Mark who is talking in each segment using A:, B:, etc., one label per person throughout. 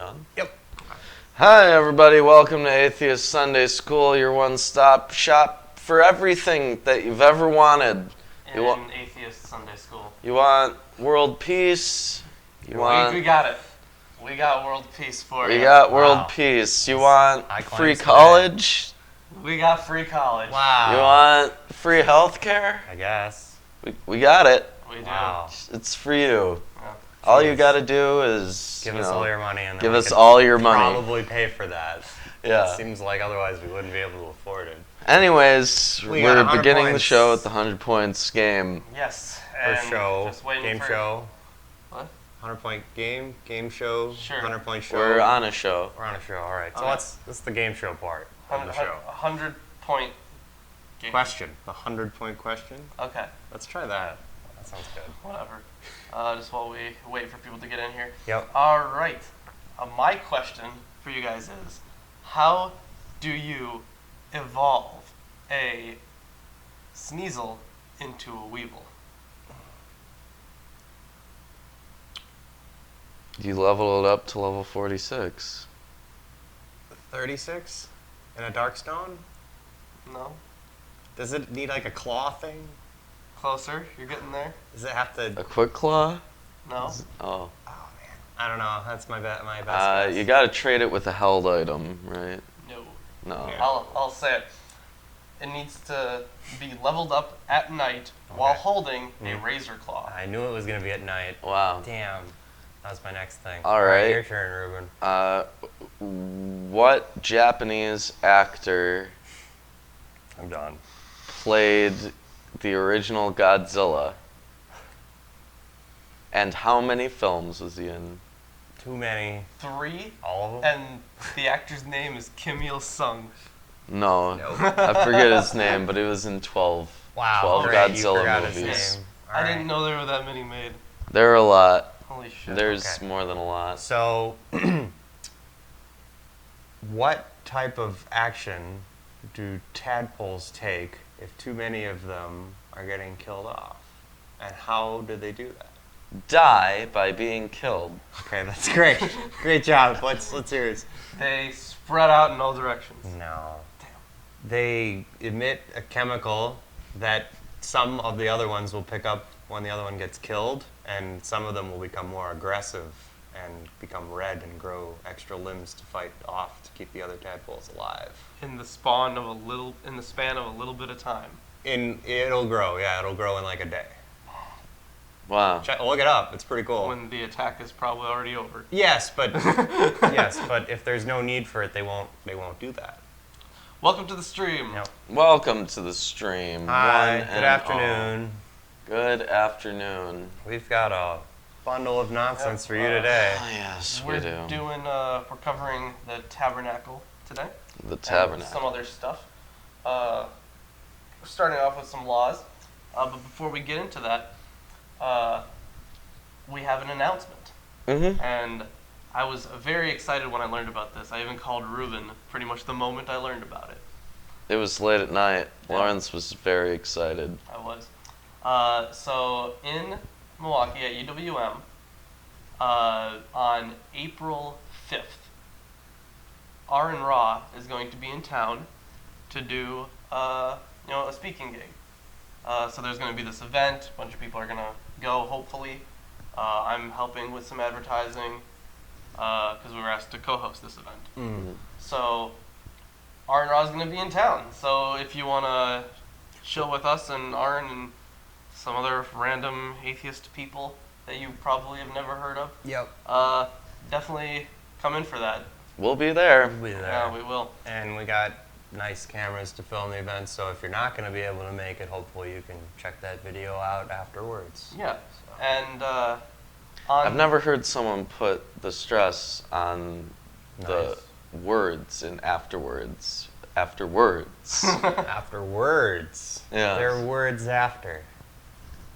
A: on?
B: Yep.
A: Hi, everybody. Welcome to Atheist Sunday School, your one-stop shop for everything that you've ever wanted.
C: In Atheist Sunday School.
A: You want world peace.
C: We got it. We got world peace for you.
A: We got world peace. You want free
B: claims
A: college.
C: We got free college.
B: Wow.
A: You want free health care.
B: I guess.
A: We got it.
C: We do.
B: Wow.
A: It's for you.
C: Yeah.
A: All you got to do is
B: Give us all your money and then
A: give
B: we
A: us
B: could
A: all your money.
B: Probably pay for that.
A: Yeah.
B: It seems like otherwise we wouldn't be able to afford it.
A: Anyways,
B: We got
A: we're
B: 100
A: beginning the
B: points.
A: show with the 100 points game.
C: Yes.
B: First
C: And
B: show,
C: just waiting
B: game
C: for,
B: show.
C: What?
B: 100-point game show,
C: Sure.
B: 100-point show.
A: We're on a show.
B: We're on a show, all right. So
C: Okay.
B: that's the game show part of the show.
C: 100-point game.
B: Question, the 100-point question.
C: Okay.
B: Let's try that. That sounds good.
C: Whatever. Just while we wait for people to get in here.
B: Yep.
C: All right. My question for you guys is, how do you evolve a Sneasel into a Weevil?
A: You level it up to level 46.
B: 36 in a Darkstone?
C: No?
B: Does it need like a claw thing?
C: Closer. You're getting there?
B: Does it have to?
A: A quick claw?
C: No?
A: Oh.
B: Oh man, I don't know. That's my best guess.
A: You gotta trade it with a held item, right?
C: No.
A: No.
B: Yeah.
C: I'll say it. It needs to be leveled up at night while holding a razor claw.
B: I knew it was gonna be at night.
A: Wow.
B: Damn, that was my next thing.
A: All right.
B: Your turn, Ruben.
A: What Japanese actor
B: I'm done.
A: played the original Godzilla? And how many films was he in?
B: Too many.
C: 3,
B: All of them.
C: and the actor's name is Kim Il-sung.
A: No,
B: Nope.
A: I forget his name, but it was in 12.
B: Wow.
A: 12
B: great, you
A: Godzilla
B: forgot his
A: movies.
B: name.
C: I didn't know there were that many made.
A: There are a lot.
C: Holy shit.
A: There's
B: Okay.
A: more than a lot.
B: So, what type of action do tadpoles take if too many of them are getting killed off? And how do they do that?
A: Die by being killed.
B: Okay, that's great. Great job. Let's hear it.
C: They spread out in all directions.
B: No. They emit a chemical that some of the other ones will pick up when the other one gets killed, and some of them will become more aggressive and become red and grow extra limbs to fight off to keep the other tadpoles alive.
C: In the span of a little bit of time.
B: It'll grow, yeah, it'll grow in like a day.
A: Wow.
B: Look it up, it's pretty cool.
C: When the attack is probably already over.
B: Yes, but if there's no need for it, they won't do that.
C: Welcome to the stream.
B: No.
A: Welcome to the stream.
B: Hi,
A: One
B: good
A: and
B: afternoon.
A: all. Good afternoon.
B: We've got a bundle of nonsense for you today.
A: Oh, yes,
C: We're
A: we do.
C: we're covering the Tabernacle today.
A: The
C: And
A: Tabernacle.
C: some other stuff. We're starting off with some laws. But before we get into that, we have an announcement.
A: Mm-hmm.
C: And I was very excited when I learned about this. I even called Ruben pretty much the moment I learned about it.
A: It was late at night.
C: Yeah.
A: Lawrence was very excited.
C: I was. So in Milwaukee at UWM, on April 5th, Aaron Raw is going to be in town to do a speaking gig. So there's going to be this event. A bunch of people are going to go, hopefully. I'm helping with some advertising because we were asked to co-host this event.
A: Mm-hmm.
C: So Aaron Raw is going to be in town. So if you want to chill with us and Aaron and some other random atheist people that you probably have never heard of,
B: Yep.
C: definitely come in for that.
A: We'll be there.
B: We'll be there.
C: Yeah, we will.
B: And we got nice cameras to film the event, so if you're not going to be able to make it, hopefully you can check that video out afterwards.
C: Yeah.
B: So.
C: And
A: I've never heard someone put the stress on the
B: Nice.
A: words in afterwards. Afterwards.
B: Afterwards.
A: Yeah.
B: There are words after.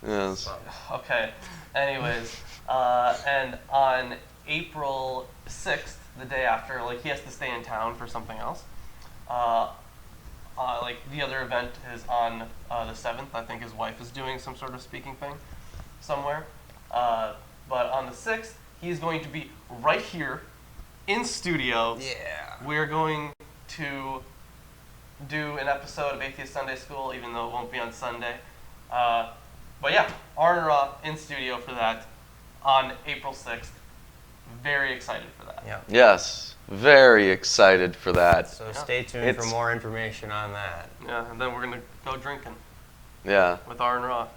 A: Yes.
C: Okay. Anyways, and on April 6th, the day after, he has to stay in town for something else. The other event is on the 7th. I think his wife is doing some sort of speaking thing somewhere. But on the 6th, he's going to be right here in studio,
B: Yeah.
C: we're going to do an episode of Atheist Sunday School, even though it won't be on Sunday. But yeah, R and Raw in studio for that on April 6th. Very excited for that.
B: Yeah.
A: Yes, very excited for that.
B: So stay tuned for
A: It's-
B: more information on that.
C: Yeah, and then we're going to go drinking
A: Yeah,
C: with R and Raw.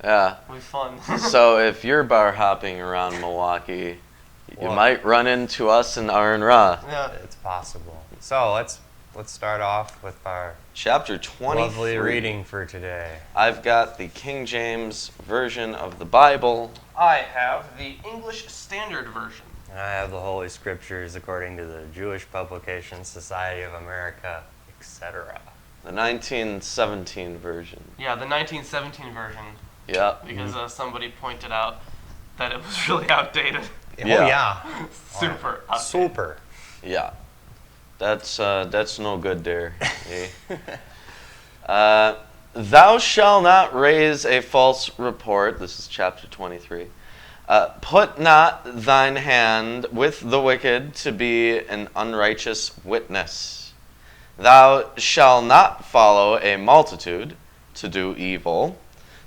A: yeah.
C: It'll be fun.
A: So if you're bar hopping around Milwaukee, you
B: Well-
A: might run into us in R&R.
C: Yeah.
B: It's possible. So let's start off with our
A: Chapter 23.
B: lovely reading for today.
A: I've got the King James Version of the Bible.
C: I have the English Standard Version.
B: And I have the Holy Scriptures according to the Jewish Publication Society of America, etc.
A: The 1917 version.
C: Yeah, the 1917 version,
A: Yep.
C: because somebody pointed out that it was really outdated.
B: Oh
A: Yeah.
B: yeah.
C: Super outdated.
B: Super.
A: Yeah. That's no good there. eh? Thou shalt not raise a false report. This is chapter 23. Put not thine hand with the wicked to be an unrighteous witness. Thou shalt not follow a multitude to do evil,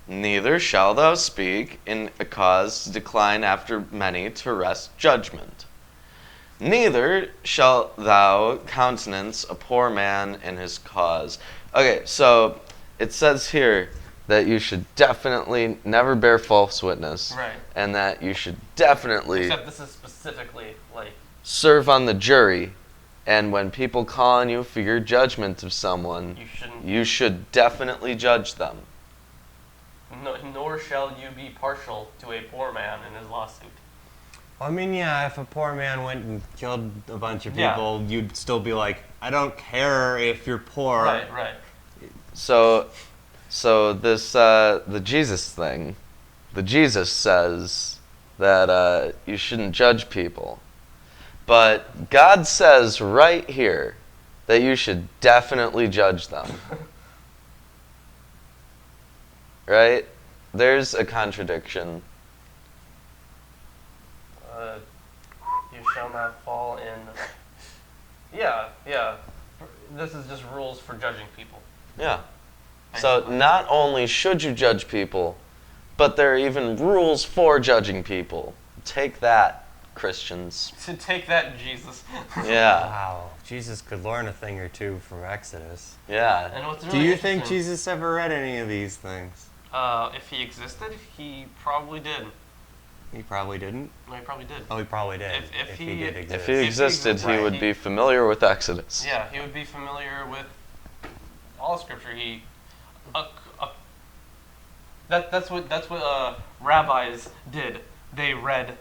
A: neither shalt thou speak in a cause to decline after many to wrest judgment. Neither shalt thou countenance a poor man in his cause. Okay, so it says here that you should definitely never bear false witness.
C: Right.
A: And that you should definitely
C: Except this is specifically like
A: serve on the jury. And when people call on you for your judgment of someone,
C: you shouldn't.
A: you should definitely judge them.
C: Nor shall you be partial to a poor man in his lawsuit.
B: I mean, yeah, if a poor man went and killed a bunch of
C: Yeah.
B: people, you'd still be like, I don't care if you're poor.
C: Right.
A: So this the Jesus thing, the Jesus says that you shouldn't judge people, but God says right here that you should definitely judge them. Right? There's a contradiction.
C: You shall not fall in. Yeah. This is just rules for judging people.
A: Yeah. So
C: Basically.
A: not only should you judge people, but there are even rules for judging people. Take that, Christians.
C: To take that, Jesus.
A: Yeah.
B: Wow. Jesus could learn a thing or two from Exodus.
A: Yeah.
C: And what's
B: Do
C: really
B: you think
C: interesting,
B: Jesus ever read any of these things?
C: if he existed, he probably did.
B: He probably didn't.
C: No, he probably did.
B: Oh, he probably did.
C: If
B: he
C: he-
B: did
A: If
B: exist.
A: he existed, he would be familiar with Exodus.
C: Yeah, he would be familiar with all Scripture. That's what rabbis did. They read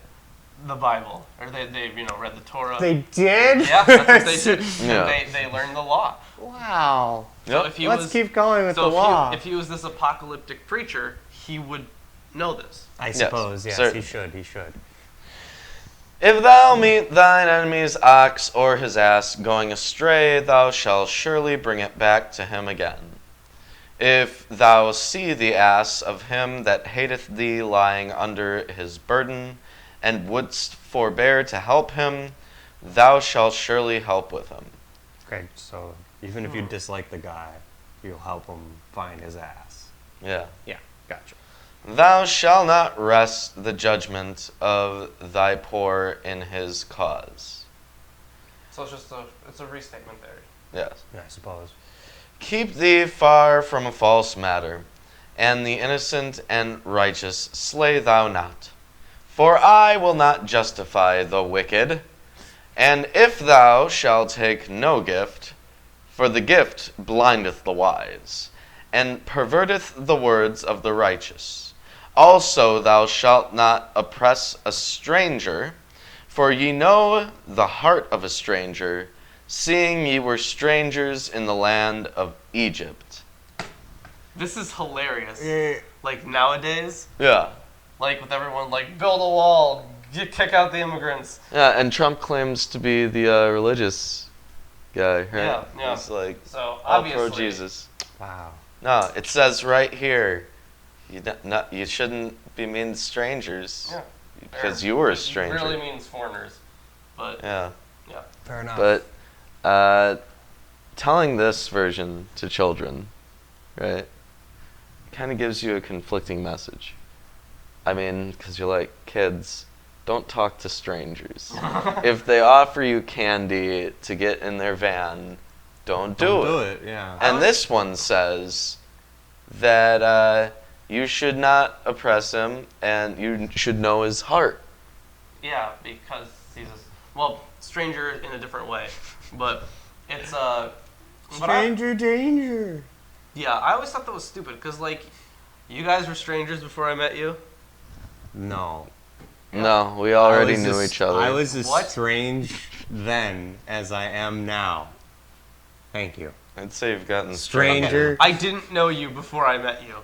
C: the Bible, or they read the Torah.
B: They did?
C: Yeah, that's what they did.
A: Yeah.
C: They learned the law.
B: Wow.
C: So
A: Yep.
C: if he
B: Let's
C: was,
B: keep going with
C: so
B: the law.
C: if he was this apocalyptic preacher, he would know this.
B: I suppose, yes,
A: certainly.
B: he should.
A: If thou meet thine enemy's ox or his ass going astray, thou shalt surely bring it back to him again. If thou see the ass of him that hateth thee lying under his burden, and wouldst forbear to help him, thou shalt surely help with him.
B: Okay, so even if you dislike the guy, you'll help him find his ass.
A: Yeah.
B: Yeah, gotcha.
A: Thou shalt not wrest the judgment of thy poor in his cause.
C: So it's a restatement there.
A: Yes.
B: Yeah, I suppose.
A: Keep thee far from a false matter, and the innocent and righteous slay thou not. For I will not justify the wicked. And if thou shalt take no gift, for the gift blindeth the wise, and perverteth the words of the righteous. Also thou shalt not oppress a stranger, for ye know the heart of a stranger, seeing ye were strangers in the land of Egypt.
C: This is hilarious.
B: Yeah.
C: Like nowadays,
A: Yeah.
C: like with everyone like build a wall, kick out the immigrants.
A: Yeah, and Trump claims to be the religious guy, right?
C: Yeah.
A: He's like
C: So
A: all
C: obviously,
A: pro Jesus.
B: Wow.
A: No, it says right here, you shouldn't be mean to strangers.
C: Yeah.
A: Because you were a
C: It
A: stranger.
C: really means foreigners, but
A: Yeah.
C: Yeah.
B: Fair enough.
A: But telling this version to children, right, kind of gives you a conflicting message. I mean, because you're like, kids, don't talk to strangers. If they offer you candy to get in their van, don't do it.
B: Yeah.
A: And this one says that you should not oppress him and you should know his heart.
C: Yeah, because he's stranger in a different way, but it's
B: Stranger danger.
C: Yeah, I always thought that was stupid because like, you guys were strangers before I met you.
B: No.
A: No, we already knew each other.
B: I was as
C: What?
B: strange then as I am now. Thank you.
A: I'd say you've gotten
B: Stranger.
C: I didn't know you before I met you.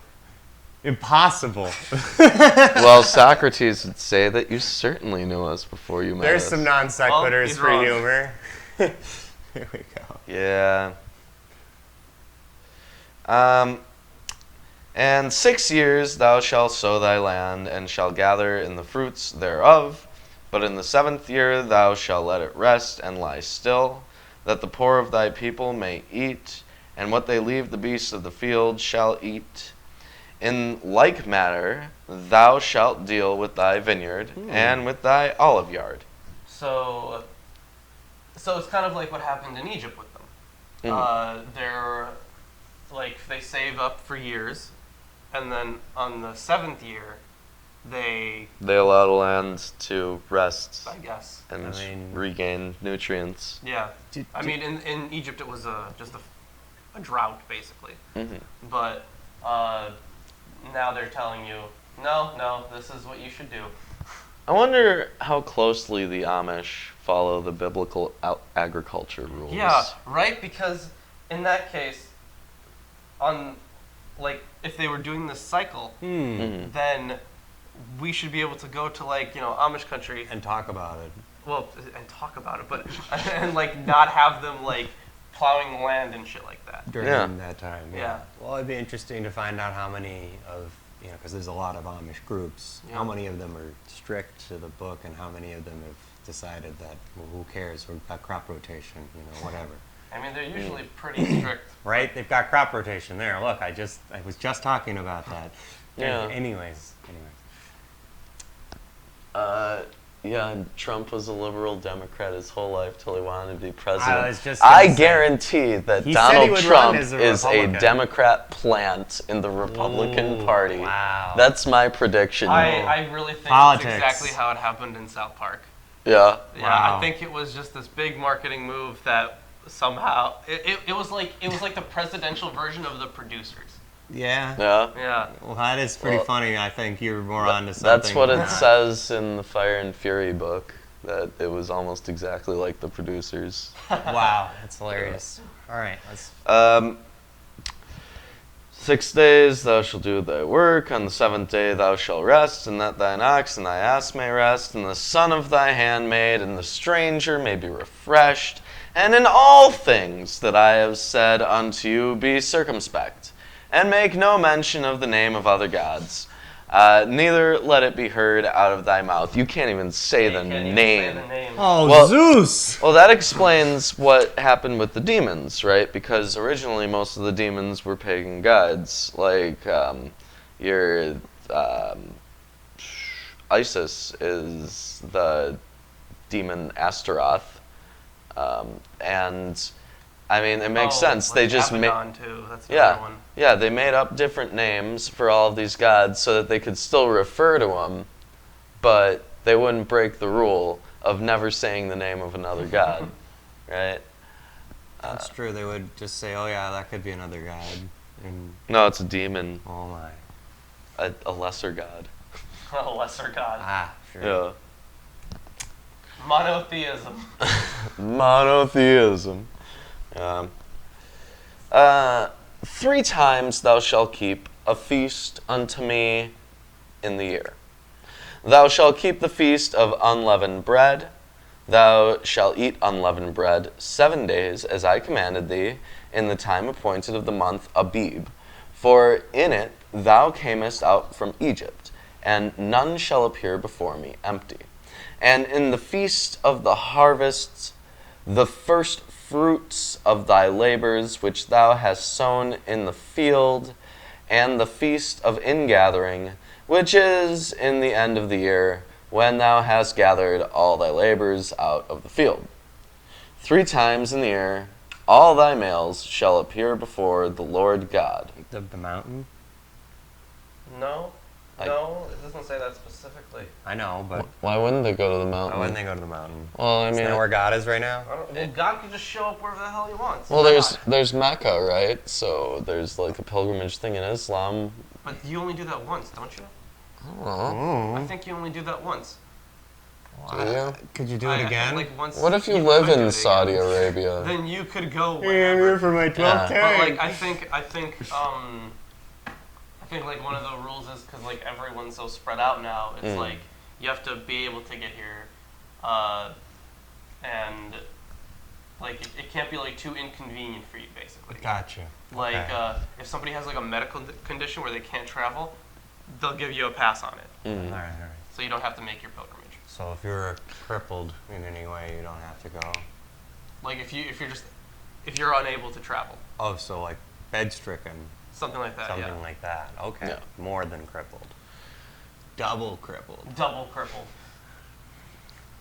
B: Impossible.
A: Well, Socrates would say that you certainly knew us before you met
B: There's
A: us.
B: some non sequiturs
C: he's
B: for
C: wrong.
B: humor. Here we go.
A: Yeah. And 6 years thou shalt sow thy land, and shalt gather in the fruits thereof. But in the 7th year thou shalt let it rest and lie still, that the poor of thy people may eat, and what they leave the beasts of the field shall eat. In like manner thou shalt deal with thy vineyard and with thy olive yard.
C: So it's kind of like what happened in Egypt with them. They're like, they save up for years, and then on the 7th year, they
A: allow the land to rest
C: I guess.
A: and
B: I mean-
A: regain nutrients.
C: Yeah. I mean, in Egypt it was just a drought, basically. But now they're telling you, no, this is what you should do.
A: I wonder how closely the Amish follow the biblical agriculture rules.
C: Yeah, right? Because in that case, if they were doing this cycle, then we should be able to go to Amish country
B: And talk about it.
C: and talk about it, but and not have them plowing the land and shit like that.
B: During that time.
C: Yeah.
B: Well, it'd be interesting to find out how many of, because there's a lot of Amish groups, how many of them are strict to the book and how many of them have decided that, well, who cares, we've got crop rotation, whatever.
C: I mean, they're usually pretty strict.
B: Right? They've got crop rotation there. Look, I was just talking about that.
A: Yeah.
B: Anyways.
A: Yeah, Trump was a liberal Democrat his whole life till he wanted to be president.
B: I was just gonna
A: I
B: say-
A: guarantee that
B: He said he
A: Donald
B: would
A: Trump
B: run as a
A: is a
B: Republican.
A: Democrat plant in the Republican
B: Ooh,
A: Party.
B: wow.
A: That's my prediction.
C: I really think
B: Politics.
C: it's exactly how it happened in South Park.
A: Yeah.
C: Yeah,
B: Wow.
C: I think it was just this big marketing move that somehow it was like the presidential version of the producers.
B: Yeah.
A: Yeah.
C: Yeah.
B: Well, that is pretty
A: Well,
B: funny. I think you're more onto something.
A: That's what
B: than
A: it
B: that.
A: says in the Fire and Fury book, that it was almost exactly like the producers.
B: Wow, that's hilarious. All right, let's.
A: 6 days thou shalt do thy work, on the 7th day thou shalt rest, and that thine ox and thy ass may rest, and the son of thy handmaid and the stranger may be refreshed, and in all things that I have said unto you be circumspect, and make no mention of the name of other gods. Neither let it be heard out of thy mouth. You can't even say the
C: You can't even
A: name.
C: say the name.
B: Oh,
A: Well-
B: Zeus!
A: Well, that explains what happened with the demons, right? Because originally most of the demons were pagan gods, like your Isis is the demon Astaroth, and I mean it makes sense. They just made.
C: Abaddon too. That's another one.
A: Yeah, they made up different names for all of these gods so that they could still refer to them, but they wouldn't break the rule of never saying the name of another god, right?
B: That's true. They would just say, "Oh yeah, that could be another god," and
A: No, it's a demon,
B: oh my,
A: a lesser god.
C: A lesser god.
B: sure.
A: Yeah.
C: Monotheism.
A: Monotheism. 3 times thou shalt keep a feast unto me in the year. Thou shalt keep the feast of unleavened bread. Thou shalt eat unleavened bread 7 days, as I commanded thee, in the time appointed of the month Abib. For in it thou camest out from Egypt, and none shall appear before me empty. And in the feast of the harvests the first fruits of thy labors which thou hast sown in the field, and the feast of ingathering, which is in the end of the year, when thou hast gathered all thy labors out of the field. 3 times in the year all thy males shall appear before the Lord God.
B: The mountain?
C: No, it doesn't say that specifically.
B: I know, but
A: Why wouldn't they go to the
B: why
A: mountain?
B: wouldn't they go to the mountain?
A: Well, I
B: Isn't
A: mean,
B: that where God is right now?
C: Well, God can just show up wherever the hell he wants.
A: well, there's Mecca, right? So there's like a pilgrimage thing in Islam.
C: But you only do that once, don't you?
A: I don't know.
C: I think you only do that once.
A: Do you?
B: Could you do
C: I
B: it
C: think,
B: again?
C: like, once
A: What if you
C: could
A: live
C: do it
A: in
C: again.
A: Saudi Arabia?
C: Then you could go
B: Hey, I'm
C: whenever.
B: here for my 12th
A: Yeah.
C: But
B: tank.
C: like I think like one of the rules is because like everyone's so spread out now. It's like you have to be able to get here, and like it can't be like too inconvenient for you, basically.
B: Gotcha.
C: Like
B: Okay.
C: if somebody has like a medical condition where they can't travel, they'll give you a pass on it,
B: All right.
C: so you don't have to make your pilgrimage.
B: So if you're crippled in any way, you don't have to go.
C: Like if you're unable to travel,
B: Oh, so like bed-stricken,
C: something like that.
B: something like that. Okay.
A: Yeah.
B: More than crippled. Double crippled.
C: Double crippled.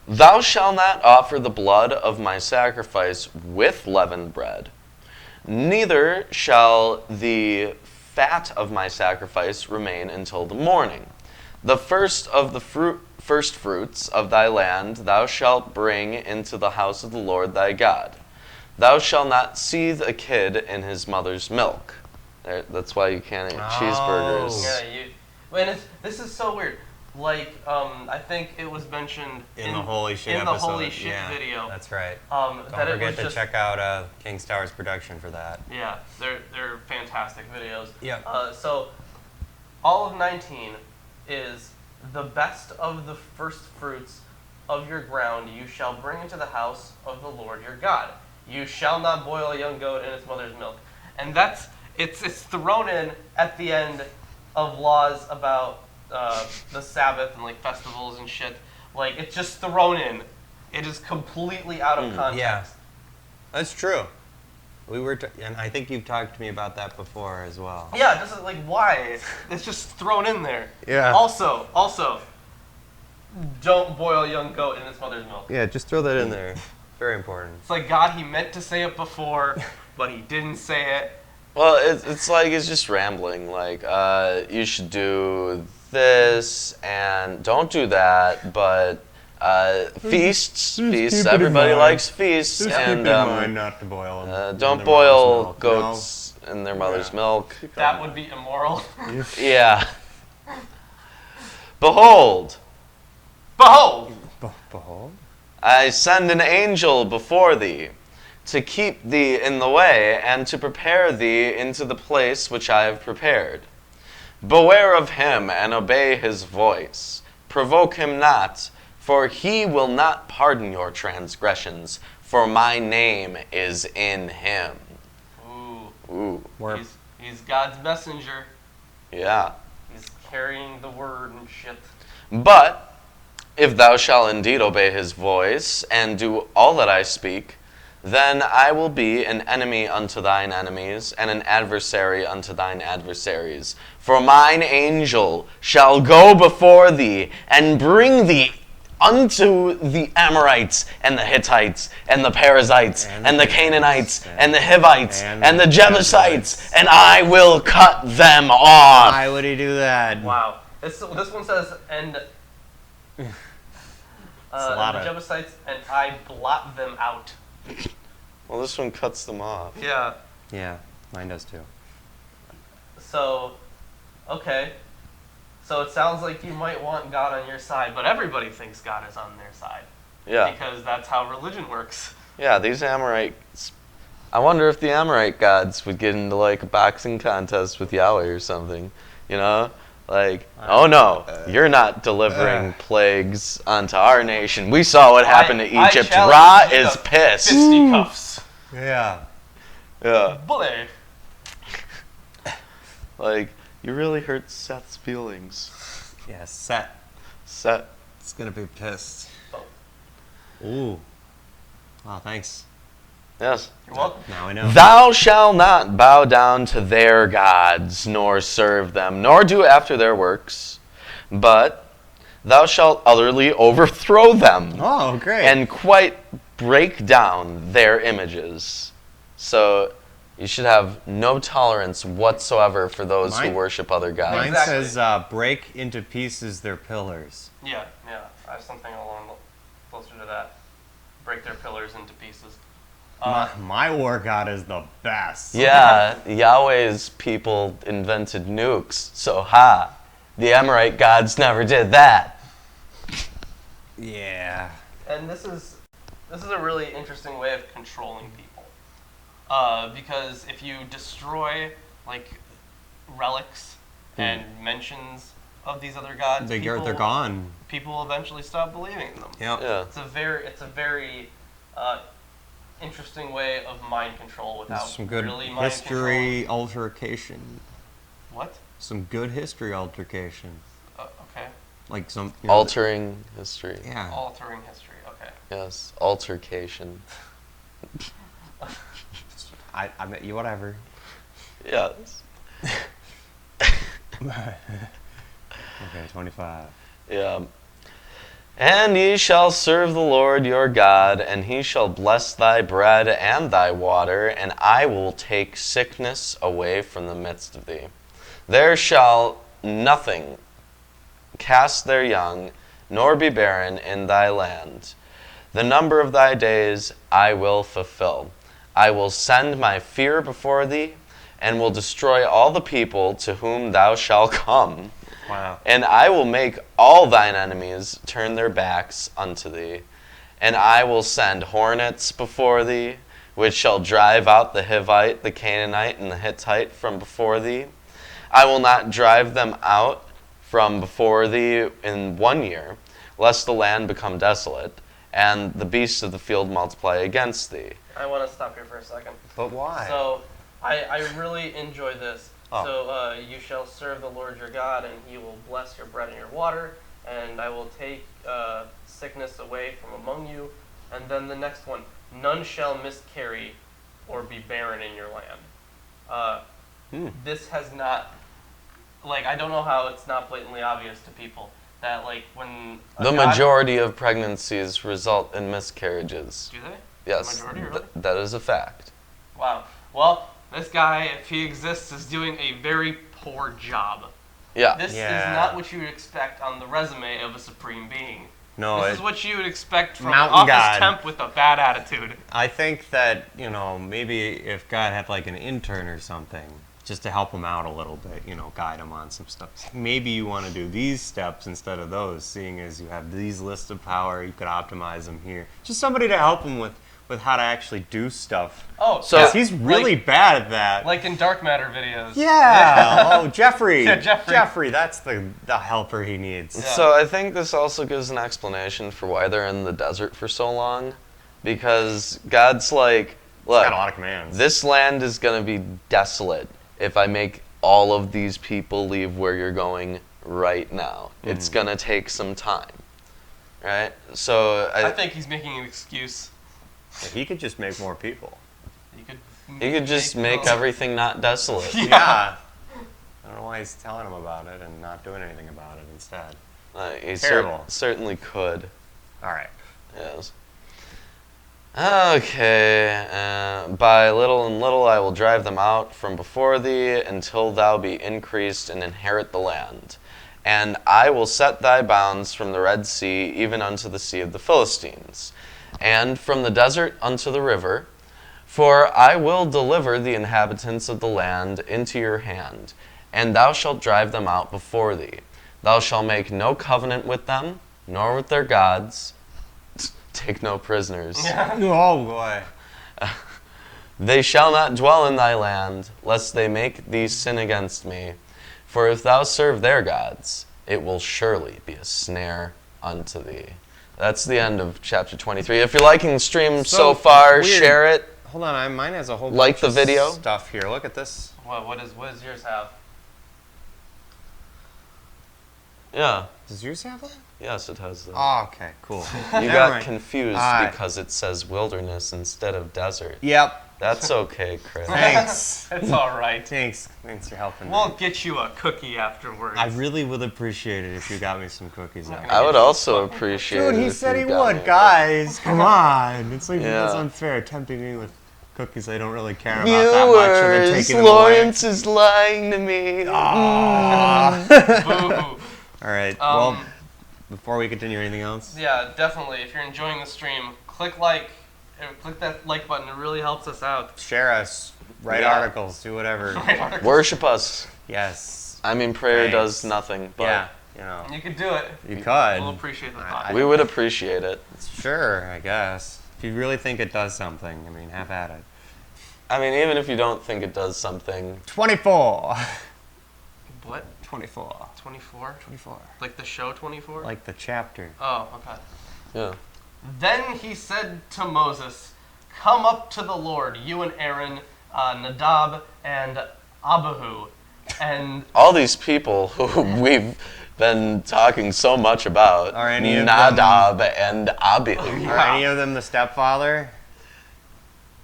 A: Thou shalt not offer the blood of my sacrifice with leavened bread, neither shall the fat of my sacrifice remain until the morning. The first of the first fruits of thy land thou shalt bring into the house of the Lord thy God. Thou shalt not seethe a kid in his mother's milk. That's why you can't eat cheeseburgers.
C: Yeah, this is so weird. Like, I think it was mentioned
B: In the Holy Shit
C: in
B: episode.
C: the Holy Shit
B: Yeah,
C: video.
B: That's right.
C: That
B: Don't
C: it
B: forget
C: was
B: to
C: just,
B: check out King's Towers production for that.
C: Yeah, they're fantastic videos.
B: Yeah.
C: So, all of 19 is the best of the first fruits of your ground you shall bring into the house of the Lord your God. You shall not boil a young goat in its mother's milk. And it's thrown in at the end of laws about the Sabbath and like festivals and shit. Like it's just thrown in. It is completely out of context.
B: Yeah. That's true. We were, and I think you've talked to me about that before as well.
C: Yeah, just like why? It's just thrown in there.
B: Yeah.
C: Also, don't boil a young goat in its mother's milk.
B: Yeah, just throw that in there. Very important.
C: It's like God, he meant to say it before, but he didn't say it.
A: Well, it's like it's just rambling. Like, you should do this and don't do that, but feasts. Everybody likes feasts, and
B: not to boil them.
A: don't boil goats in their mother's milk.
C: That would be immoral.
A: Yeah. Behold,
B: Behold.
A: I send an angel before thee, to keep thee in the way, and to prepare thee into the place which I have prepared. Beware of him, and obey his voice. Provoke him not, for he will not pardon your transgressions, for my name is in him. Ooh.
C: He's God's messenger.
A: Yeah.
C: He's carrying the word and shit.
A: But if thou shalt indeed obey his voice, and do all that I speak, then I will be an enemy unto thine enemies, and an adversary unto thine adversaries. For mine angel shall go before thee, and bring thee unto the Amorites, and the Hittites, and the Perizzites, and the Canaanites, and the Hivites, and the Jebusites, and I will cut them off.
B: Why would he do that?
C: Wow. This one says, and the Jebusites, and I blot them out.
A: Well, this one cuts them off.
C: Yeah.
B: Yeah, mine does too.
C: So, okay. So it sounds like you might want God on your side, but everybody thinks God is on their side.
A: Yeah.
C: Because that's how religion works.
A: Yeah, these Amorites. I wonder if the Amorite gods would get into like a boxing contest with Yahweh or something. You know? Like, oh no, you're not delivering plagues onto our nation. We saw what happened to Egypt. Ra is pissed.
C: Fisticuffs.
B: Yeah.
A: Yeah.
C: Bully.
A: Like, you really hurt Seth's feelings.
B: Yeah, Seth.
A: Seth.
B: It's gonna be pissed.
C: Oh.
B: Ooh. Wow, thanks.
A: Yes.
C: You're welcome.
B: Now I know.
A: Thou shalt not bow down to their gods, nor serve them, nor do after their works, but thou shalt utterly overthrow them.
B: Oh, great.
A: And quite break down their images. So you should have no tolerance whatsoever for those who worship other gods.
B: Mine
C: Exactly.
B: says break into pieces their pillars.
C: Yeah. I have something along closer to that. Break their pillars into pieces.
B: My war god is the best.
A: Yeah, Yahweh's people invented nukes, so the Amorite gods never did that.
B: Yeah.
C: And this is a really interesting way of controlling people, because if you destroy like relics and mentions of these other gods,
B: They're gone.
C: People will eventually stop believing in them.
B: Yep.
A: Yeah.
C: It's a very interesting way of mind control without
B: Some good
C: really mind
B: history altercation.
C: control. What?
B: Some good history altercation.
C: Okay.
B: Like some
A: Altering history.
B: Yeah.
C: Altering history. Okay.
A: Yes, altercation.
B: I met you. Whatever.
A: Yes.
B: Okay, 25.
A: Yeah. And ye shall serve the Lord your God, and he shall bless thy bread and thy water, and I will take sickness away from the midst of thee. There shall nothing cast their young, nor be barren in thy land. The number of thy days I will fulfill. I will send my fear before thee, and will destroy all the people to whom thou shalt come.
B: Wow.
A: And I will make all thine enemies turn their backs unto thee. And I will send hornets before thee, which shall drive out the Hivite, the Canaanite, and the Hittite from before thee. I will not drive them out from before thee in 1 year, lest the land become desolate, and the beasts of the field multiply against thee.
C: I want to stop here for a second.
B: But why?
C: So, I really enjoy this.
B: Oh.
C: So, you shall serve the Lord your God, and he will bless your bread and your water, and I will take sickness away from among you. And then the next one, none shall miscarry or be barren in your land. This has not, I don't know how it's not blatantly obvious to people that, when
A: The majority of pregnancies result in miscarriages.
C: Do they?
A: Yes,
C: Majority, really?
A: that is a fact.
C: Wow. Well, this guy, if he exists, is doing a very poor job.
A: Yeah.
C: This
B: Yeah.
C: is not what you would expect on the resume of a supreme being.
B: No,
C: This is what you would expect from an
B: Mountain
C: office
B: God.
C: temp with a bad attitude.
B: I think that, maybe if God had an intern or something, just to help him out a little bit, guide him on some stuff. Maybe you want to do these steps instead of those, seeing as you have these lists of power, you could optimize them here. Just somebody to help him with how to actually do stuff.
C: Oh,
A: So-
B: Because he's really bad at that.
C: like in dark matter videos.
B: Yeah. Oh, Jeffrey.
C: Yeah, Jeffrey.
B: Jeffrey, that's the helper he needs.
C: Yeah.
A: So I think this also gives an explanation for why they're in the desert for so long. Because God's like, look,
B: Got a lot of commands.
A: this land is going to be desolate if I make all of these people leave where you're going right now. It's going to take some time. Right? So
C: I think he's making an excuse.
B: He could just make more people.
A: he could just make everything not desolate.
B: Yeah. I don't know why he's telling him about it and not doing anything about it instead.
A: He
B: Terrible.
A: certainly could.
B: All right.
A: Yes. Okay. By little and little I will drive them out from before thee until thou be increased and inherit the land. And I will set thy bounds from the Red Sea even unto the sea of the Philistines, and from the desert unto the river. For I will deliver the inhabitants of the land into your hand, and thou shalt drive them out before thee. Thou shalt make no covenant with them, nor with their gods. Take no prisoners.
B: Oh, boy.
A: They shall not dwell in thy land, lest they make thee sin against me. For if thou serve their gods, it will surely be a snare unto thee. That's the end of chapter 23. If you're liking the stream so far,
B: weird.
A: share it.
B: Hold on, mine has a whole
A: Like
B: bunch
A: the
B: of
A: video?
B: stuff here. Look at this.
C: What does yours have?
A: Yeah.
B: Does yours have that?
A: Yes, it has that.
B: Oh, okay, cool.
A: You
B: Never
A: got
B: mind.
A: confused
B: Alright.
A: because it says wilderness instead of desert.
B: Yep.
A: That's okay, Chris.
B: Thanks.
C: It's all right.
B: Thanks for helping
C: We'll
B: me.
C: get you a cookie afterwards.
B: I really would appreciate it if you got me some cookies.
C: Not
B: Now.
C: gonna
A: I would also appreciate it.
B: Dude, he
A: if
B: said
A: you
B: he
A: got
B: would.
A: me a
B: Guys, come on. It's like
A: Yeah.
B: that's unfair. Tempting me with cookies I don't really care about that much, and then
A: Viewers,
B: taking them away.
A: Lawrence is lying to me.
C: Boo.
B: All right. Well, before we continue, anything else?
C: Yeah, definitely. If you're enjoying the stream, click that like button. It really helps us out.
B: Share us. Write
A: Yeah.
B: articles. Do whatever.
A: Worship us.
B: Yes.
A: I mean, prayer
B: Thanks.
A: does nothing, but
B: Yeah. You know.
C: You could do it.
B: You could.
C: We'll appreciate the thought.
A: we would appreciate it.
B: Sure, I guess. If you really think it does something, I mean, have at it.
A: I mean, even if you don't think it does something,
B: 24.
C: What?
B: 24.
C: 24?
B: 24.
C: Like the show 24?
B: Like the chapter.
C: Oh, okay.
A: yeah.
C: Then he said to Moses, "Come up to the Lord, you and Aaron, Nadab and Abihu, and
A: All these people who we've been talking so much about,
B: Are any of
A: Nadab and Abihu.
B: Are any of them the stepfather?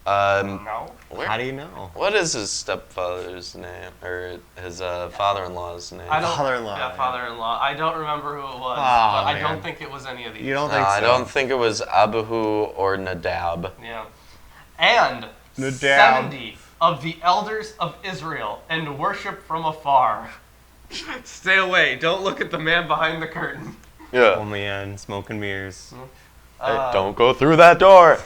C: no."
A: Where-
B: How do you know?
A: What is his stepfather's name, or his father-in-law's name?
C: I don't,
B: Father-in-law,
C: Yeah,
B: yeah.
C: father-in-law. I don't remember who it was,
B: Oh,
C: but I
B: man.
C: don't think it was any of these.
B: You don't
A: No,
B: think so?
A: I don't think it was Abihu or Nadab.
C: Yeah. And
B: Nadab.
C: 70 of the elders of Israel and worship from afar. Stay away. Don't look at the man behind the curtain.
A: Yeah.
B: Only in smoke and mirrors.
A: Hey, don't go through that door.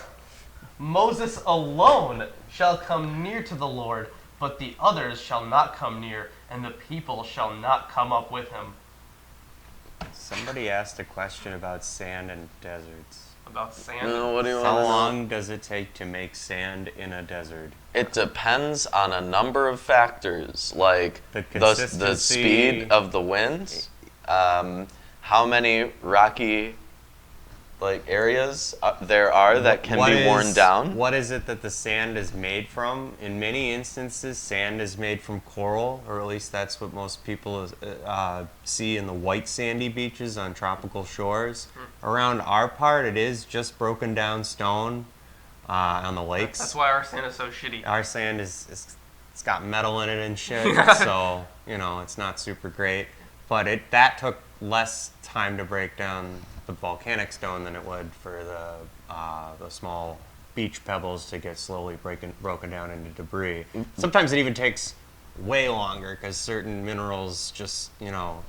C: Moses alone shall come near to the Lord, but the others shall not come near, and the people shall not come up with him.
B: Somebody asked a question about sand and deserts.
C: About sand.
A: No, what do you
B: How
A: want to know?
B: long does it take to make sand in a desert?
A: It depends on a number of factors, like
B: The
A: the
B: consistency.
A: speed of the winds, how many rocky areas there are that can
B: What
A: be worn
B: is-
A: down.
B: What is it that the sand is made from? In many instances, sand is made from coral, or at least that's what most people see in the white sandy beaches on tropical shores. Around our part, it is just broken down stone on the lakes.
C: That's why our sand is so shitty.
B: Our sand it's got metal in it and shit, so it's not super great. But that took less time to break down the volcanic stone than it would for the small beach pebbles to get slowly broken down into debris. Sometimes it even takes way longer because certain minerals just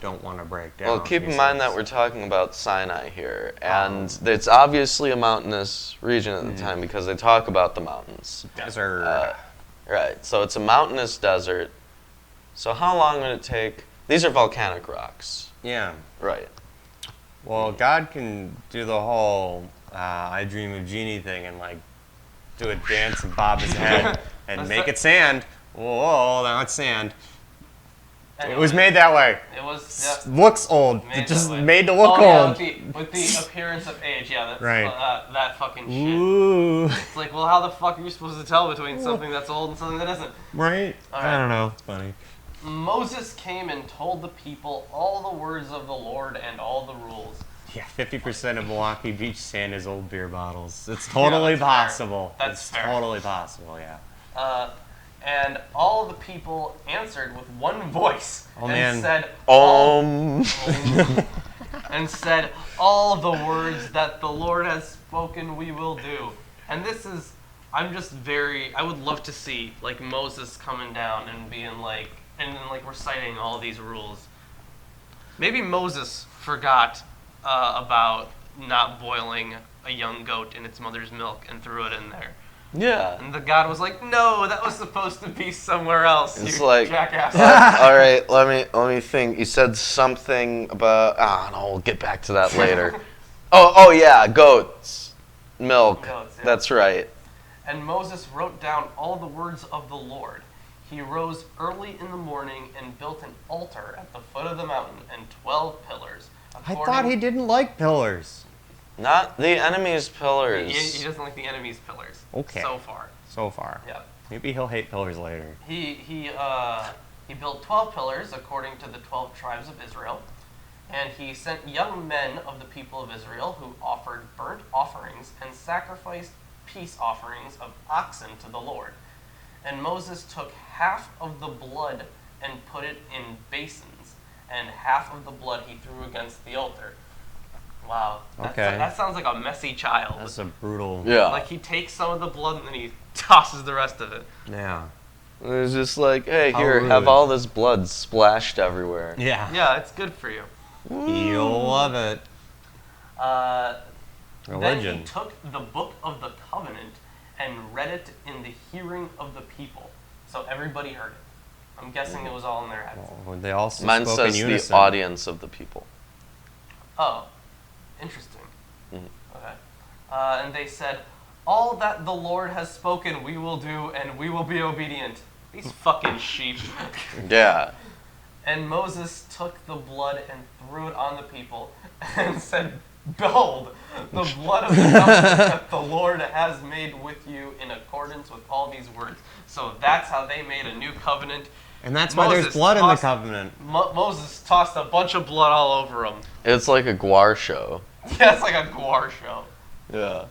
B: don't want to break down.
A: Well, keep in mind that we're talking about Sinai here, and it's obviously a mountainous region at the time because they talk about the mountains.
B: desert.
A: Right, so it's a mountainous desert. So how long would it take? These are volcanic rocks.
B: Yeah.
A: Right.
B: Well, God can do the whole I Dream of Genie thing and do a dance and bob his head and
C: That's
B: make
C: the-
B: it sand. Whoa, now it's sand. It
C: Anyway,
B: was made that way.
C: It was. Yeah.
B: Looks old.
C: Made
B: It just
C: that way.
B: made to look
C: Yeah,
B: old.
C: with the appearance of age, yeah, that's
B: Right.
C: That fucking shit.
B: Ooh.
C: It's like, well, how the fuck are you supposed to tell between something that's old and something that isn't?
B: Right?
C: All
B: I
C: right.
B: don't know. It's funny.
C: Moses came and told the people all the words of the Lord and all the rules.
B: Yeah, 50% of Milwaukee Beach sand is old beer bottles. It's totally
C: that's fair.
B: possible.
C: That's
B: it's
C: fair.
B: totally possible, yeah.
C: And all the people answered with one voice
B: Oh,
C: and
B: man.
C: said, and said, all the words that the Lord has spoken we will do. And this is, I would love to see Moses coming down and being and then reciting all these rules. Maybe Moses forgot about not boiling a young goat in its mother's milk and threw it in there.
A: Yeah.
C: And the God was like, no, that was supposed to be somewhere else,
A: It's
C: you
A: like-
C: jackass.
A: All right, let me think. You said something about. No, we'll get back to that later. oh yeah, goats, milk.
C: Goats, yeah.
A: That's right.
C: And Moses wrote down all the words of the Lord. He rose early in the morning and built an altar at the foot of the mountain and 12 pillars.
B: I thought he didn't like pillars.
A: Not the enemy's pillars.
C: He doesn't like the enemy's pillars.
B: Okay.
C: So far.
B: So far.
C: Yeah.
B: Maybe he'll hate pillars later.
C: He built 12 pillars according to the 12 tribes of Israel, And he sent young men of the people of Israel who offered burnt offerings and sacrificed peace offerings of oxen to the Lord. And Moses took half of the blood and put it in basins, and half of the blood he threw against the altar. Wow. That sounds like a messy child.
B: That's a brutal...
A: Yeah.
C: Like he takes some of the blood and then he tosses the rest of it.
B: Yeah.
A: It was just like, hey,
B: How
A: here,
B: rude.
A: have all this blood splashed everywhere.
B: Yeah.
C: Yeah, it's good for you.
B: You'll love it.
C: Then
B: Religion.
C: he took the book of the covenant and read it in the hearing of the people. So everybody heard it. I'm guessing it was all in their heads.
B: Well, they also
A: Mine
B: spoke in
A: says
B: unison.
A: the audience of the people.
C: Oh, interesting.
A: Mhm.
C: Okay. And they said, all that the Lord has spoken we will do, and we will be obedient. These fucking sheep.
A: Yeah.
C: And Moses took the blood and threw it on the people and said, behold, the blood of the covenant that the Lord has made with you in accordance with all these words. So that's how they made a new covenant.
B: And that's why there's
C: Moses
B: blood in the
C: tossed-
B: covenant.
C: Moses tossed a bunch of blood all over them.
A: It's like a guar show.
C: Yeah, it's like a guar show.
A: Yeah.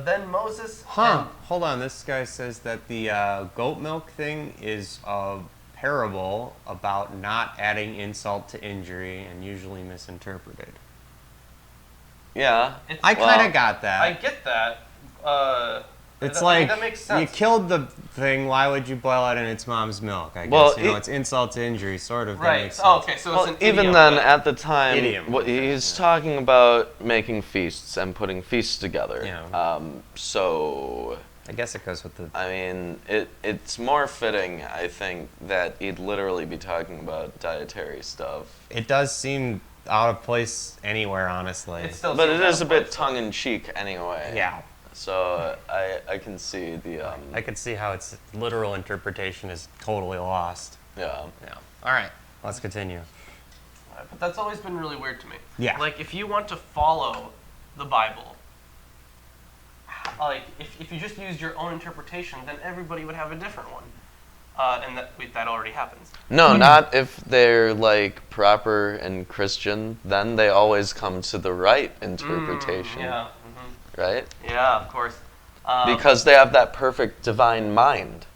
C: Then Moses...
B: Huh. Hold on. This guy says that the goat milk thing is a parable about not adding insult to injury and usually misinterpreted.
A: Yeah.
B: I
A: Well,
B: kind of got that.
C: I get that.
B: It's
C: I
B: like,
C: mean, that makes sense.
B: you killed the thing, why would you boil it in its mom's milk? I guess,
A: Well,
B: it's insult to injury, sort of. That
C: Right.
B: makes sense.
C: Oh, okay, so
A: Well,
C: it's an
A: even
C: idiom
A: then,
C: then.
A: at the time,
B: Idiom.
A: what he's talking about making feasts and putting feasts together.
B: Yeah.
A: So,
B: I guess it goes with the...
A: I mean, it's more fitting, I think, that he'd literally be talking about dietary stuff.
B: It does seem out of place anywhere, honestly.
C: It still
A: But
C: seems
A: it
C: out
A: is a
C: of
A: bit
C: place,
A: tongue-in-cheek anyway.
B: Yeah.
A: So I can see the
B: I could see how its literal interpretation is totally lost.
A: yeah.
B: Yeah. All right. Let's continue.
C: But that's always been really weird to me.
B: Yeah.
C: Like, if you want to follow the Bible, like, if you just used your own interpretation, then everybody would have a different one. And that already happens.
A: No, not if they're like proper and Christian. Then they always come to the right interpretation,
C: Yeah.
A: right?
C: Yeah, of course.
A: Because they have that perfect divine mind.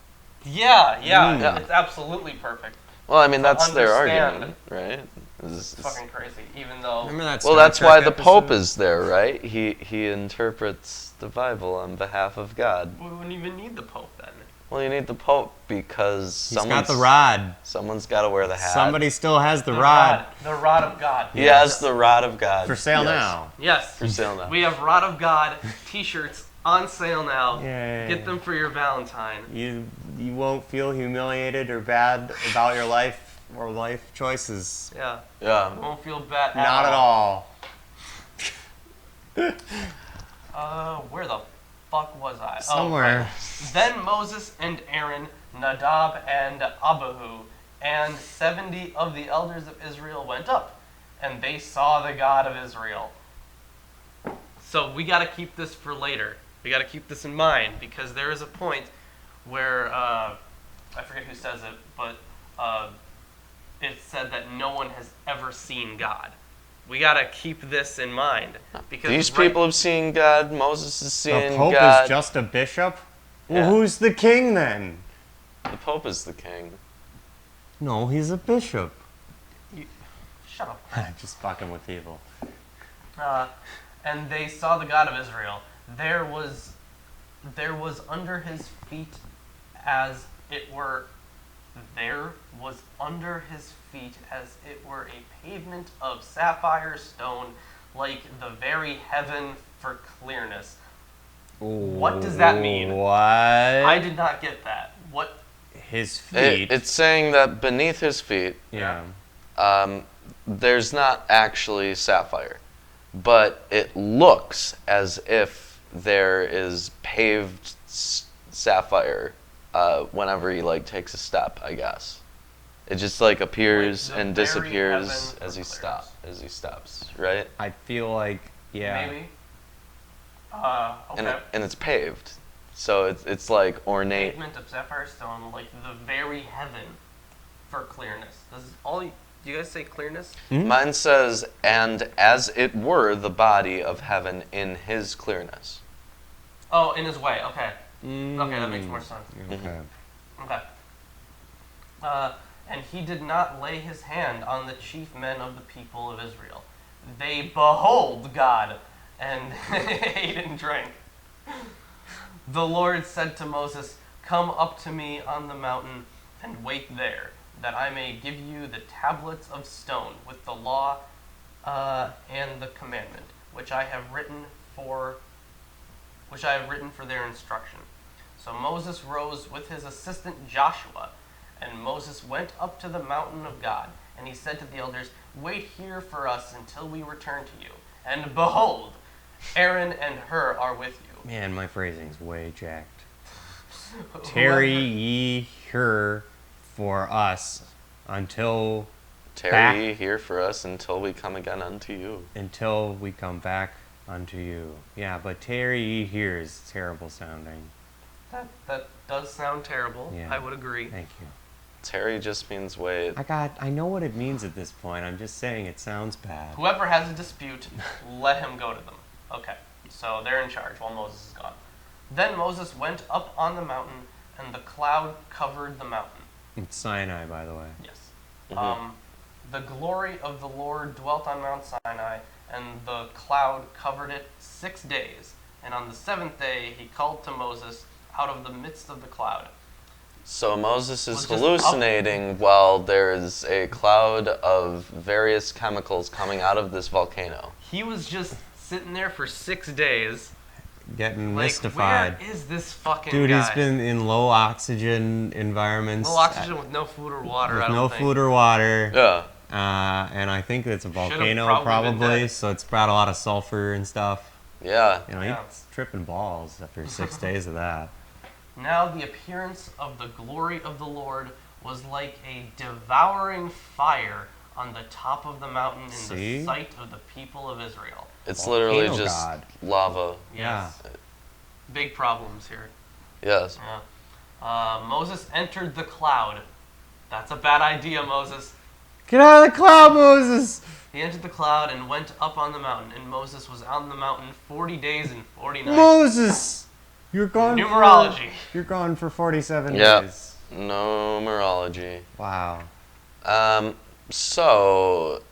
C: Yeah, it's absolutely perfect.
A: Well, I mean, that's their
C: understand.
A: argument, right?
C: It's fucking crazy, even though...
B: Remember that
A: Well,
B: Star
A: that's
B: Trek
A: why the
B: episode?
A: Pope is there, right? He interprets the Bible on behalf of God.
C: We wouldn't even need the Pope then.
A: Well, you need the Pope because
B: He's got the rod.
A: someone's got to wear the hat.
B: Somebody still has the rod.
C: The rod of God.
A: He has the rod of God.
B: For sale
A: Yes.
B: now.
C: Yes.
A: For sale now.
C: We have Rod of God t-shirts on sale now.
B: Yay.
C: Get them for your Valentine.
B: You won't feel humiliated or bad about your life or life choices.
C: Yeah.
A: Yeah.
C: Won't feel bad
B: Not at all.
C: Where the fuck was I?
B: Somewhere.
C: Oh, right. Then Moses and Aaron, Nadab and Abihu, and 70 of the elders of Israel went up, and they saw the God of Israel. So we got to keep this for later. We got to keep this in mind, because there is a point where, I forget who says it, but it's said that no one has ever seen God. We got to keep this in mind. Because
A: These people have seen God. Moses is seeing
B: The Pope
A: God.
B: is just a bishop?
A: Yeah.
B: Well, who's the king then?
A: The Pope is the king.
B: No, he's a bishop.
C: Shut up.
B: Just fucking with people.
C: And they saw the God of Israel. There was under his feet as it were a pavement of sapphire stone, like the very heaven for clearness. What does that mean?
B: What?
C: I did not get that. What?
B: His feet.
A: It's saying that beneath his feet,
B: yeah.
A: there's not actually sapphire, but it looks as if there is paved sapphire whenever he like takes a step, I guess. It just like appears
C: Like the
A: and
C: very
A: disappears
C: heaven
A: as he
C: for
A: steps, right?
B: I feel like, yeah.
C: Maybe. Okay.
A: And it's paved, so it's like ornate.
C: Pavement of sapphire stone, like the very heaven for clearness. Do you guys say clearness?
A: Mine says, and as it were the body of heaven in his clearness.
C: Oh, in his way. Okay. Okay, that makes more sense.
B: Okay.
C: Okay. And he did not lay his hand on the chief men of the people of Israel. They behold God and ate and drank. The Lord said to Moses, "Come up to me on the mountain and wait there, that I may give you the tablets of stone with the law and the commandment, which I have written for their instruction." So Moses rose with his assistant Joshua, and Moses went up to the mountain of God, and he said to the elders, "Wait here for us until we return to you. And behold, Aaron and Hur are with you."
B: Man, my phrasing's way jacked. Tarry ye here for us until
A: Tarry ye here for us until we come again unto you.
B: until we come back unto you. Yeah, but tarry ye here is terrible sounding.
C: That does sound terrible.
B: Yeah.
C: I would agree.
B: Thank you.
A: Tarry just means wait.
B: I know what it means at this point. I'm just saying it sounds bad.
C: Whoever has a dispute, let him go to them. Okay, so they're in charge while Moses is gone. Then Moses went up on the mountain, and the cloud covered the mountain.
B: It's Sinai, by the way.
C: Yes.
A: Mhm.
C: The glory of the Lord dwelt on Mount Sinai, and the cloud covered it 6 days. And on the 7th day he called to Moses out of the midst of the cloud.
A: So Moses is
C: Was just
A: hallucinating while there is a cloud of various chemicals coming out of this volcano.
C: He was just sitting there for 6 days.
B: Getting
C: Like,
B: mystified.
C: where is this fucking
B: Dude,
C: guy?
B: he's been in low oxygen environments.
C: Low oxygen with no food or water.
B: With
C: I don't
B: no
C: think.
B: food or water.
A: Yeah.
B: And I think it's a
C: Should've
B: volcano
C: probably been
B: probably,
C: dead.
B: so it's brought a lot of sulfur and stuff.
A: Yeah.
B: You know,
C: Yeah.
B: he's tripping balls after 6 days of that.
C: Now the appearance of the glory of the Lord was like a devouring fire on the top of the mountain in
B: See?
C: the sight of the people of Israel.
A: It's
B: Volcano
A: literally just
B: god.
A: lava.
C: Yes. Big problems here.
A: Yes.
C: Yeah. Moses entered the cloud. That's a bad idea, Moses.
B: Get out of the cloud, Moses!
C: He entered the cloud and went up on the mountain, and Moses was on the mountain 40 days and 40 nights.
B: Moses! You're gone
C: Numerology.
B: You're gone for 47
A: Yeah.
B: days.
A: Numerology.
B: Wow.
A: So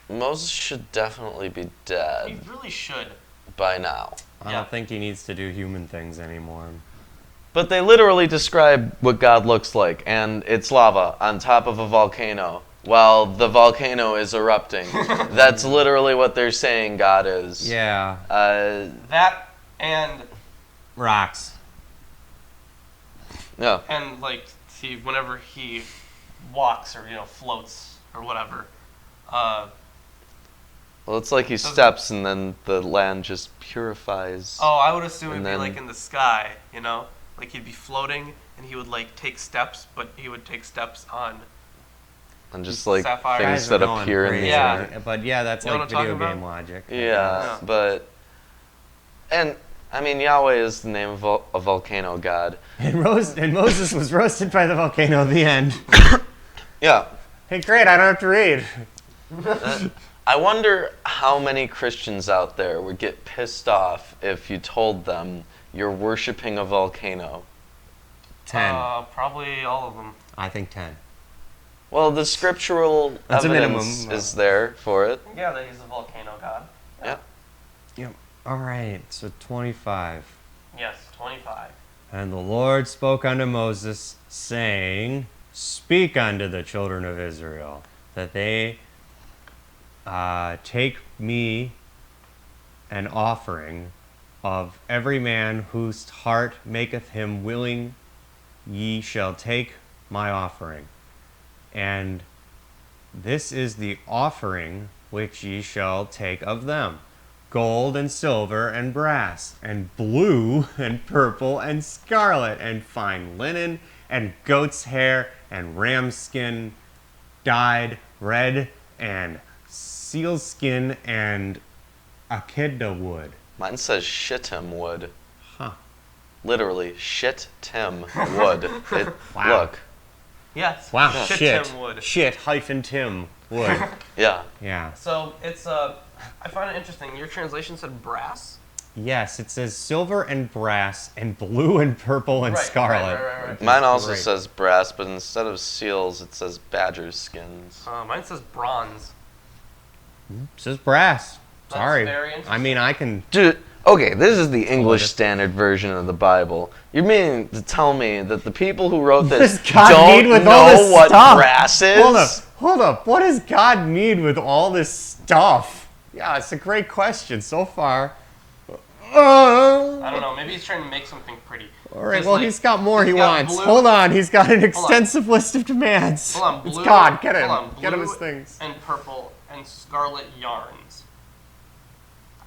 A: Moses should definitely be
C: He
A: dead
C: really should.
A: by now.
B: I
C: Yeah.
B: don't think he needs to do human things anymore.
A: But they literally describe what God looks like, and it's lava on top of a volcano while the volcano is erupting. That's literally what they're saying God is.
B: Yeah.
C: That and
B: Rocks.
A: Yeah.
C: like see whenever he walks or floats or whatever.
A: Well, it's like he steps and then the land just purifies.
C: Oh, I would assume
A: And
C: it'd be
A: then-
C: like in the sky, like he'd be floating and he would like take steps, but he would take steps on.
A: And just like
C: Sapphire.
A: things
B: Guys are
A: that
B: going
A: appear in
B: crazy.
A: the
C: Yeah.
A: air.
B: But yeah, that's
C: You know
B: like
C: what I'm
B: video
C: talking
B: game
C: about?
B: logic.
A: Yeah,
C: Yeah.
A: but and I mean Yahweh is the name of a volcano god.
B: And Moses was roasted by the volcano at the end.
A: Yeah.
B: Hey, great, I don't have to read.
A: I wonder how many Christians out there would get pissed off if you told them you're worshiping a volcano.
B: 10.
C: Probably all of them.
B: I think 10.
A: Well, the scriptural
B: That's a
A: evidence
B: minimum.
A: is there for it.
C: Yeah, that he's a volcano god.
A: Yeah.
B: Yep. All right, so 25.
C: Yes, 25.
B: And the Lord spoke unto Moses, saying, Speak unto the children of Israel, that they take me an offering of every man whose heart maketh him willing, ye shall take my offering. And this is the offering which ye shall take of them: gold and silver and brass, and blue and purple and scarlet, and fine linen, and goat's hair, and ram's skin, dyed red, and sealskin, and acacia wood.
A: Mine says shittim wood.
B: Huh.
A: Literally, shit Tim wood.
B: Wow.
A: Look.
C: Yes.
B: Wow,
C: Shit
B: shit.
C: Tim wood.
B: Shit-Tim wood.
A: Yeah.
B: Yeah.
C: So it's I find it interesting. Your translation said brass.
B: Yes, it says silver and brass and blue and purple and
C: Right,
B: scarlet.
C: right.
A: Mine also
B: great.
A: says brass, but instead of seals, it says badger skins.
C: Mine says bronze.
B: It says brass.
C: That's
B: Sorry.
C: very interesting.
B: I mean, I can...
A: Dude, okay, this is the English Standard Version of the Bible. You mean to tell me that the people who wrote this
B: What does God
A: don't
B: need with
A: know
B: all this
A: what
B: stuff?
A: brass is?
B: Hold up. What does God need with all this stuff? Yeah, it's a great question so far.
C: I don't know. Maybe he's trying to make something pretty.
B: All right,
C: Just
B: well,
C: like-
B: he's got more he
C: he's got
B: wants.
C: blue-
B: Hold on, he's got an
C: on.
B: extensive list of demands.
C: Hold on,
B: It's
C: blue.
B: God, get him.
C: Hold on,
B: Get him
C: blue
B: his things.
C: And purple and scarlet yarns.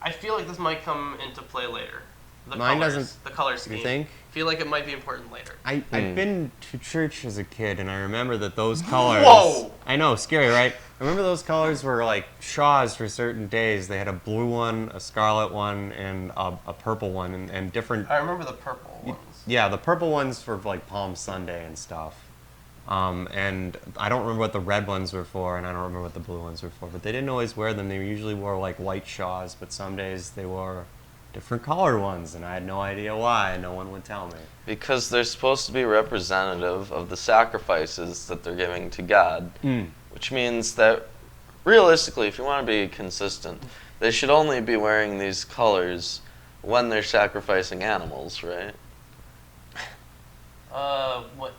C: I feel like this might come into play later. The
B: Mine
C: colors,
B: doesn't-
C: The color scheme.
B: think?
C: Feel like it might be important later.
B: I've been to church as a kid, and I remember that those colors...
C: Whoa!
B: I know, scary, right? I remember those colors were like shaws for certain days. They had a blue one, a scarlet one, and a purple one, and different...
C: I remember the purple ones.
B: Yeah, the purple ones for like Palm Sunday and stuff. And I don't remember what the red ones were for, and I don't remember what the blue ones were for. But they didn't always wear them. They usually wore like white shaws, but some days they wore different colored ones, and I had no idea why. No one would tell me.
A: Because they're supposed to be representative of the sacrifices that they're giving to God. Which means that, realistically, if you want to be consistent, they should only be wearing these colors when they're sacrificing animals, right?
C: What?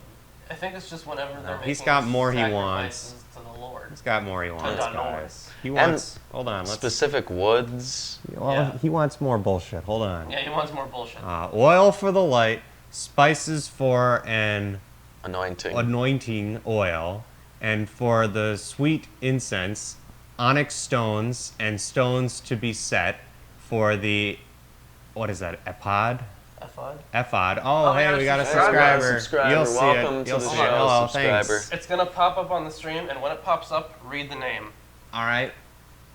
C: I think it's just whenever they're making
B: He's got more he
C: sacrifices
B: wants.
C: to the Lord.
B: He's got more he wants,
C: on
B: guys. He wants... Hold on, let's...
A: Specific woods.
B: Well,
C: Yeah.
B: he wants more bullshit. Hold on.
C: Yeah, he wants more bullshit.
B: Oil for the light, spices for an
A: Anointing.
B: oil, and for the sweet incense, onyx stones and stones to be set for the, what is that, ephod? Ephod. Oh, hey, we got a subscriber. You'll see
A: Welcome
B: it.
A: to
B: You'll
A: the
B: see
A: show,
B: it. Hello,
A: subscriber.
B: thanks.
C: It's gonna pop up on the stream, and when it pops up, read the name.
B: All right.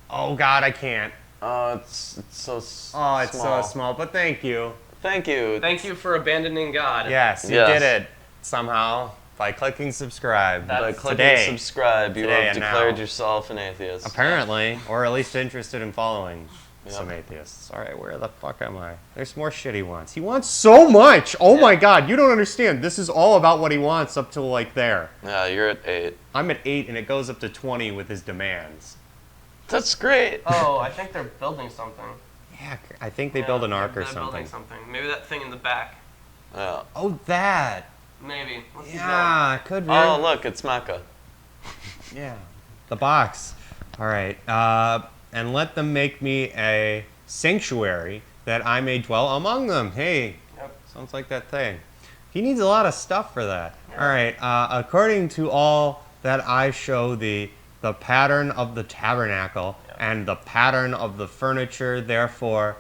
B: Oh God, I can't.
A: It's so
B: Oh, it's so small. But thank you.
A: Thank you.
C: Thank you for abandoning God.
B: Yes, you
A: Yes.
B: did it somehow by clicking subscribe.
C: By
A: By clicking
B: Today.
A: subscribe, you
B: Today
A: have
B: and
A: declared
B: now.
A: yourself an atheist.
B: Apparently, or at least interested in following
A: Yep.
B: some atheists. All right, where the fuck am I? There's more shit he wants. He wants so much. Oh my God, you don't understand. This is all about what he wants up to like there.
A: Yeah, you're at 8.
B: I'm at 8 and it goes up to 20 with his demands.
A: That's great.
C: Oh, I think they're building something.
B: Yeah, I think they build an ark or
C: they're
B: something.
C: building something. Maybe that thing in the back.
A: Yeah.
B: Oh, that.
C: Maybe. Let's keep
B: Yeah, could be.
A: Oh, look, it's Mecca.
B: Yeah, the box. All right. And let them make me a sanctuary that I may dwell among them. Hey,
C: Yep.
B: sounds like that thing. He needs a lot of stuff for that. All right. According to all that I show thee, the pattern of the tabernacle and the pattern of the furniture, therefore,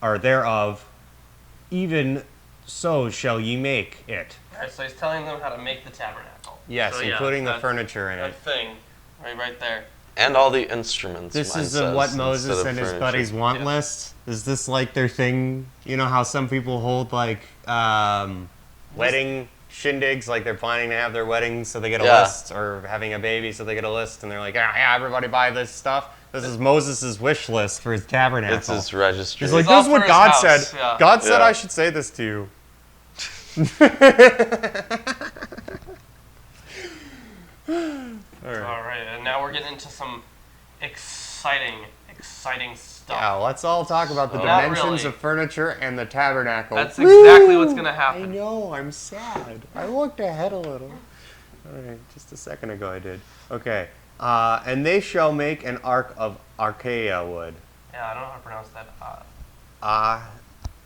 B: or thereof, even so shall ye make it.
C: Alright, so he's telling them how to make the tabernacle.
B: Yes,
C: So, yeah,
B: including the
C: that-
B: furniture in it.
C: That thing, right there.
A: And all the instruments.
B: This
A: mine
B: is
A: says,
B: what
A: instead
B: Moses
A: of
B: and his
A: furniture.
B: buddies want
C: Yeah.
B: list. Is this like their thing? You know how some people hold like wedding shindigs, like they're planning to have their wedding, so they get a
A: Yeah.
B: list, or having a baby, so they get a list, and they're like, yeah, everybody buy this stuff. This is Moses' wish list for his tabernacle.
A: It's his registry.
B: He's like,
C: It's
B: this
C: all
B: is what
C: for his
B: God
C: house,
B: said.
C: yeah.
B: God said
A: Yeah.
B: I should say this to you. All right.
C: Alright, and now we're getting into some exciting stuff.
B: Yeah, let's all talk about the
C: Not
B: dimensions
C: really.
B: of furniture and the tabernacle.
C: That's exactly what's gonna
B: I
C: happen.
B: know, I'm sad. I looked ahead a little. Alright, just a second ago I did. Okay. And they shall make an ark of acacia wood.
C: Yeah, I don't know how to pronounce that.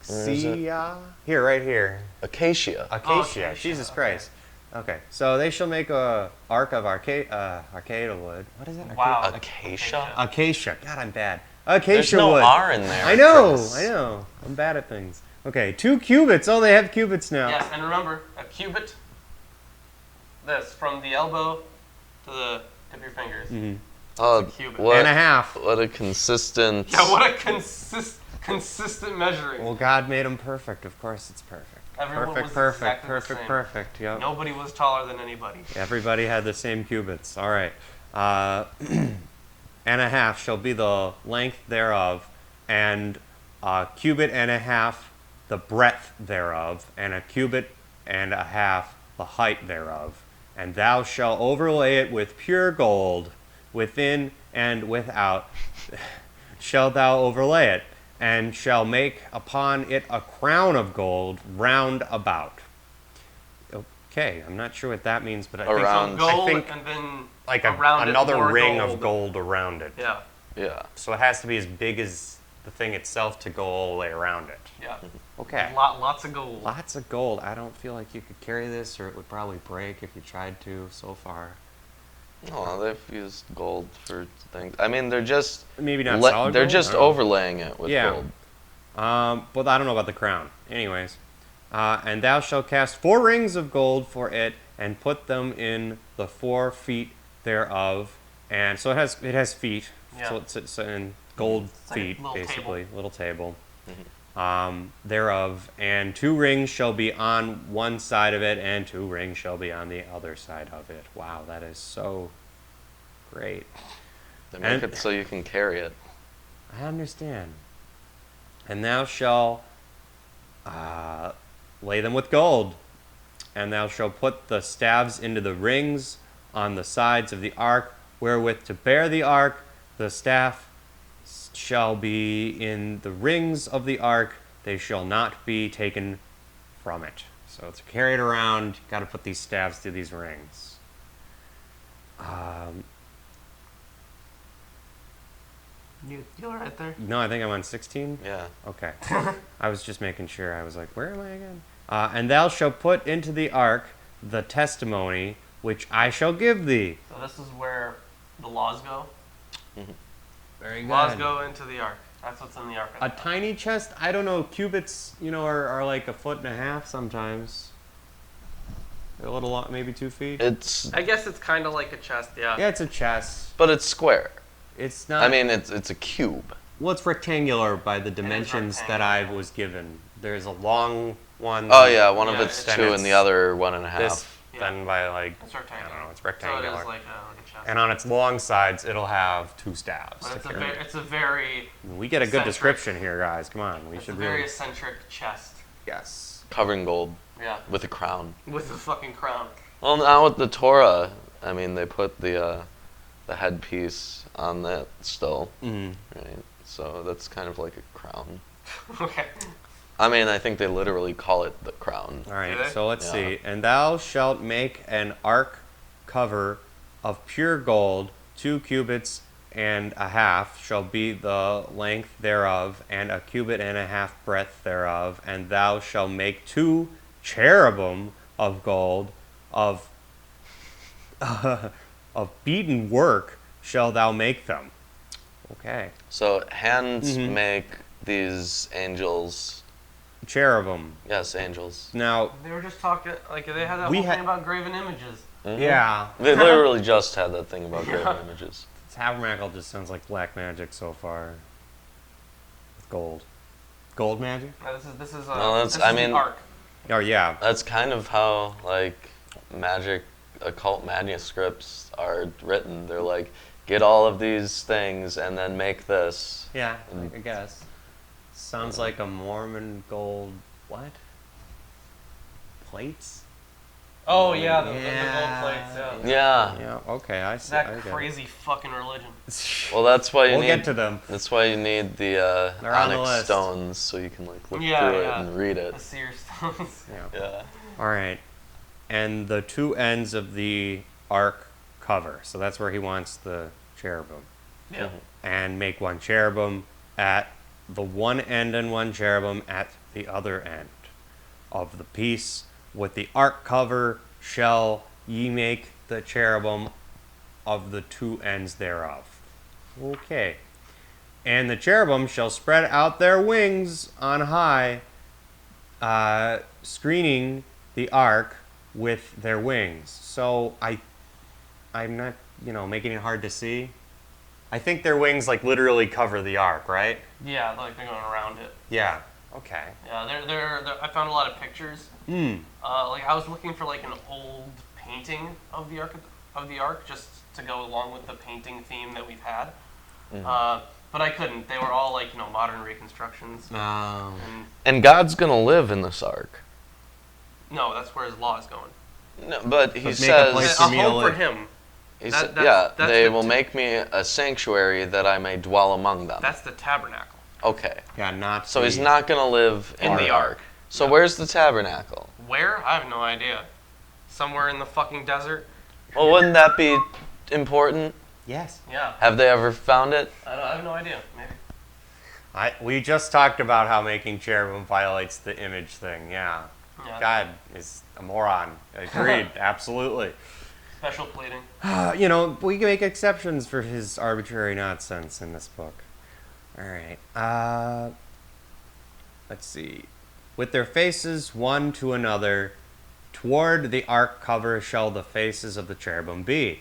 A: Where is it?
B: Acacia? Here, right here.
A: Acacia.
B: Acacia.
C: Acacia,
B: Jesus
C: okay.
B: Christ. Okay, so they shall make a ark of acacia wood. What is it?
C: Wow.
A: Acacia?
B: Acacia. God, I'm bad.
A: There's
B: Acacia
A: no
B: wood.
A: R in there.
B: I know,
A: Chris.
B: I know. I'm bad at things. Okay, 2 cubits. Oh, they have cubits now.
C: Yes, and remember, a cubit, this, from the elbow to the tip of your fingers.
B: Mhm.
A: Oh,
C: cubit.
A: what,
B: And a half.
A: what a consistent.
C: Yeah, what a consistent measuring.
B: Well, God made them perfect. Of course it's perfect.
C: Everyone was
B: Perfect,
C: exactly the same.
B: perfect. Yep.
C: Nobody was taller than anybody.
B: Everybody had the same cubits. All right. And a half shall be the length thereof, and a cubit and a half the breadth thereof, and a cubit and a half the height thereof. And thou shalt overlay it with pure gold, within and without shalt thou overlay it, and shall make upon it a crown of gold round about. Okay, I'm not sure what that means, but I think
A: Around.
C: So gold
B: I think
C: and then
B: like
C: around it
B: another
C: more
B: ring
C: gold.
B: of gold around it.
C: Yeah,
A: Yeah.
B: So it has to be as big as the thing itself to go all the way around it.
C: yeah.
B: Okay.
C: Lots of gold.
B: Lots of gold. I don't feel like you could carry this, or it would probably break if you tried to so far.
A: Oh, they've used gold for things. I mean, they're just
B: Maybe not solid
A: they're
B: gold?
A: just
B: I don't know.
A: overlaying it with
B: Yeah.
A: gold.
B: But I don't know about the crown. Anyways. And thou shalt cast 4 rings of gold for it, and put them in the 4 feet thereof. And so it has feet.
C: Yeah.
B: So it's in gold
C: It's like a
B: feet,
C: little
B: basically. Little table.
A: Mm-hmm.
B: Thereof. And 2 rings shall be on one side of it, and 2 rings shall be on the other side of it. Wow, that is so great.
A: They make
B: And-
A: it so you can carry it.
B: I understand. And thou shalt lay them with gold, and thou shalt put the staves into the rings on the sides of the ark, wherewith to bear the ark. The staff shall be in the rings of the ark; they shall not be taken from it. So to carry it around, you got to put these staves through these rings.
C: You all right there?
B: No, I think I'm on 16.
A: Yeah.
B: Okay. I was just making sure. I was like, where am I again? And thou shalt put into the ark the testimony which I shall give thee.
C: So this is where the laws go.
B: Very
C: Laws go into the ark. That's what's in the ark.
B: A tiny chest, I don't know, cubits, are like 1.5 feet sometimes. A little long, maybe 2 feet.
A: It's
C: I guess it's kind of like a chest. Yeah.
B: Yeah, it's a chest.
A: but it's square.
B: It's not.
A: I mean, it's a cube.
B: well, it's rectangular by the dimensions that I
C: rectangular.
B: was given. There's a long one.
A: Oh yeah, one of
C: Yeah,
A: it's
C: then
A: 2 and the other 1.5.
B: This,
C: Yeah.
B: then by like,
C: It's
B: I
C: rectangular.
B: don't know, it's
C: So
B: rectangular.
C: it is like a chest.
B: And on its long sides, it'll have 2 staves.
C: But
B: to
C: it's a,
B: carry.
C: it's a very,
B: We get a good
C: eccentric-
B: description here, guys. Come on, we
C: it's a
B: should
C: very
B: really.
C: eccentric chest.
B: Yes.
A: Covered in gold
C: Yeah.
A: with a crown.
C: With a fucking crown.
A: Well, now with the Torah, I mean, they put the headpiece on that still,
B: Mm.
A: right? So that's kind of like a crown.
C: Okay.
A: I mean, I think they literally call it the crown.
B: All right,
C: Do they?
B: so let's
A: Yeah.
B: see. And thou shalt make an ark cover of pure gold, 2 cubits and a half shall be the length thereof, and a cubit and a half breadth thereof. And thou shalt make 2 cherubim of gold, of beaten work shall thou make them. Okay.
A: So hands
B: Mhm.
A: make these angels.
B: Cherubim.
A: Yes, angels.
B: Now,
C: They were just talking, like, they had that
B: We
C: whole
B: ha-
C: thing about graven images.
A: Mhm.
B: yeah.
A: They literally just had that thing about graven images.
B: Tabernacle just sounds like black magic so far. With gold. Gold magic?
C: This is
A: No, that's-
C: this
A: I
C: is
A: mean-
C: the ark.
B: Oh, yeah.
A: That's kind of how like magic, occult manuscripts are written. They're like, get all of these things and then make this.
B: Yeah, I guess. Sounds like a Mormon gold. What? Plates?
C: Oh yeah, the
B: Yeah.
C: gold plates. Yeah.
A: Yeah.
B: Yeah, okay, I see.
C: That
B: I get it.
C: crazy fucking religion.
A: Well, that's why you
B: We'll
A: need.
B: get to them.
A: That's why you need the
B: They're on the
A: onyx
B: list.
A: stones so you can like look
C: Yeah,
A: through
C: yeah.
A: it and read it.
C: The seer stones.
B: Yeah.
A: Yeah.
B: All right. And the 2 ends of the ark cover. So that's where he wants the cherubim.
C: Yeah.
B: And make 1 cherubim at the one end and 1 cherubim at the other end of the piece. With the ark cover shall ye make the cherubim of the 2 ends thereof. Okay. And the cherubim shall spread out their wings on high, screening the ark with their wings. So I'm not, making it hard to see. I think their wings like literally cover the ark, right?
C: Yeah, like they're going around it.
B: Yeah. Okay.
C: Yeah, they're I found a lot of pictures. Like I was looking for like an old painting of the ark just to go along with the painting theme that we've had. But I couldn't. They were all like modern reconstructions.
A: And God's going to live in this ark.
C: No, that's where his law is going.
A: No, but he
B: Make a
A: says,
B: place
C: A
B: for me to
C: home for
B: live.
C: him.
A: that's they
C: the
A: will make me a sanctuary that I may dwell among them.
C: That's the tabernacle.
A: Okay.
B: Yeah, not
A: So
B: the,
A: he's not going to live
C: In the ark.
A: So where's the tabernacle?
C: Where? I have no idea. Somewhere in the fucking desert?
A: Well, wouldn't that be important?
B: Yes.
C: Yeah.
A: Have they ever found it?
C: I have no idea. Maybe.
B: We just talked about how making cherubim violates the image thing. Yeah.
C: Yeah.
B: God is a moron. Agreed. Absolutely.
C: Special pleading.
B: We can make exceptions for his arbitrary nonsense in this book. All right. Let's see. With their faces one to another, toward the ark cover shall the faces of the cherubim be.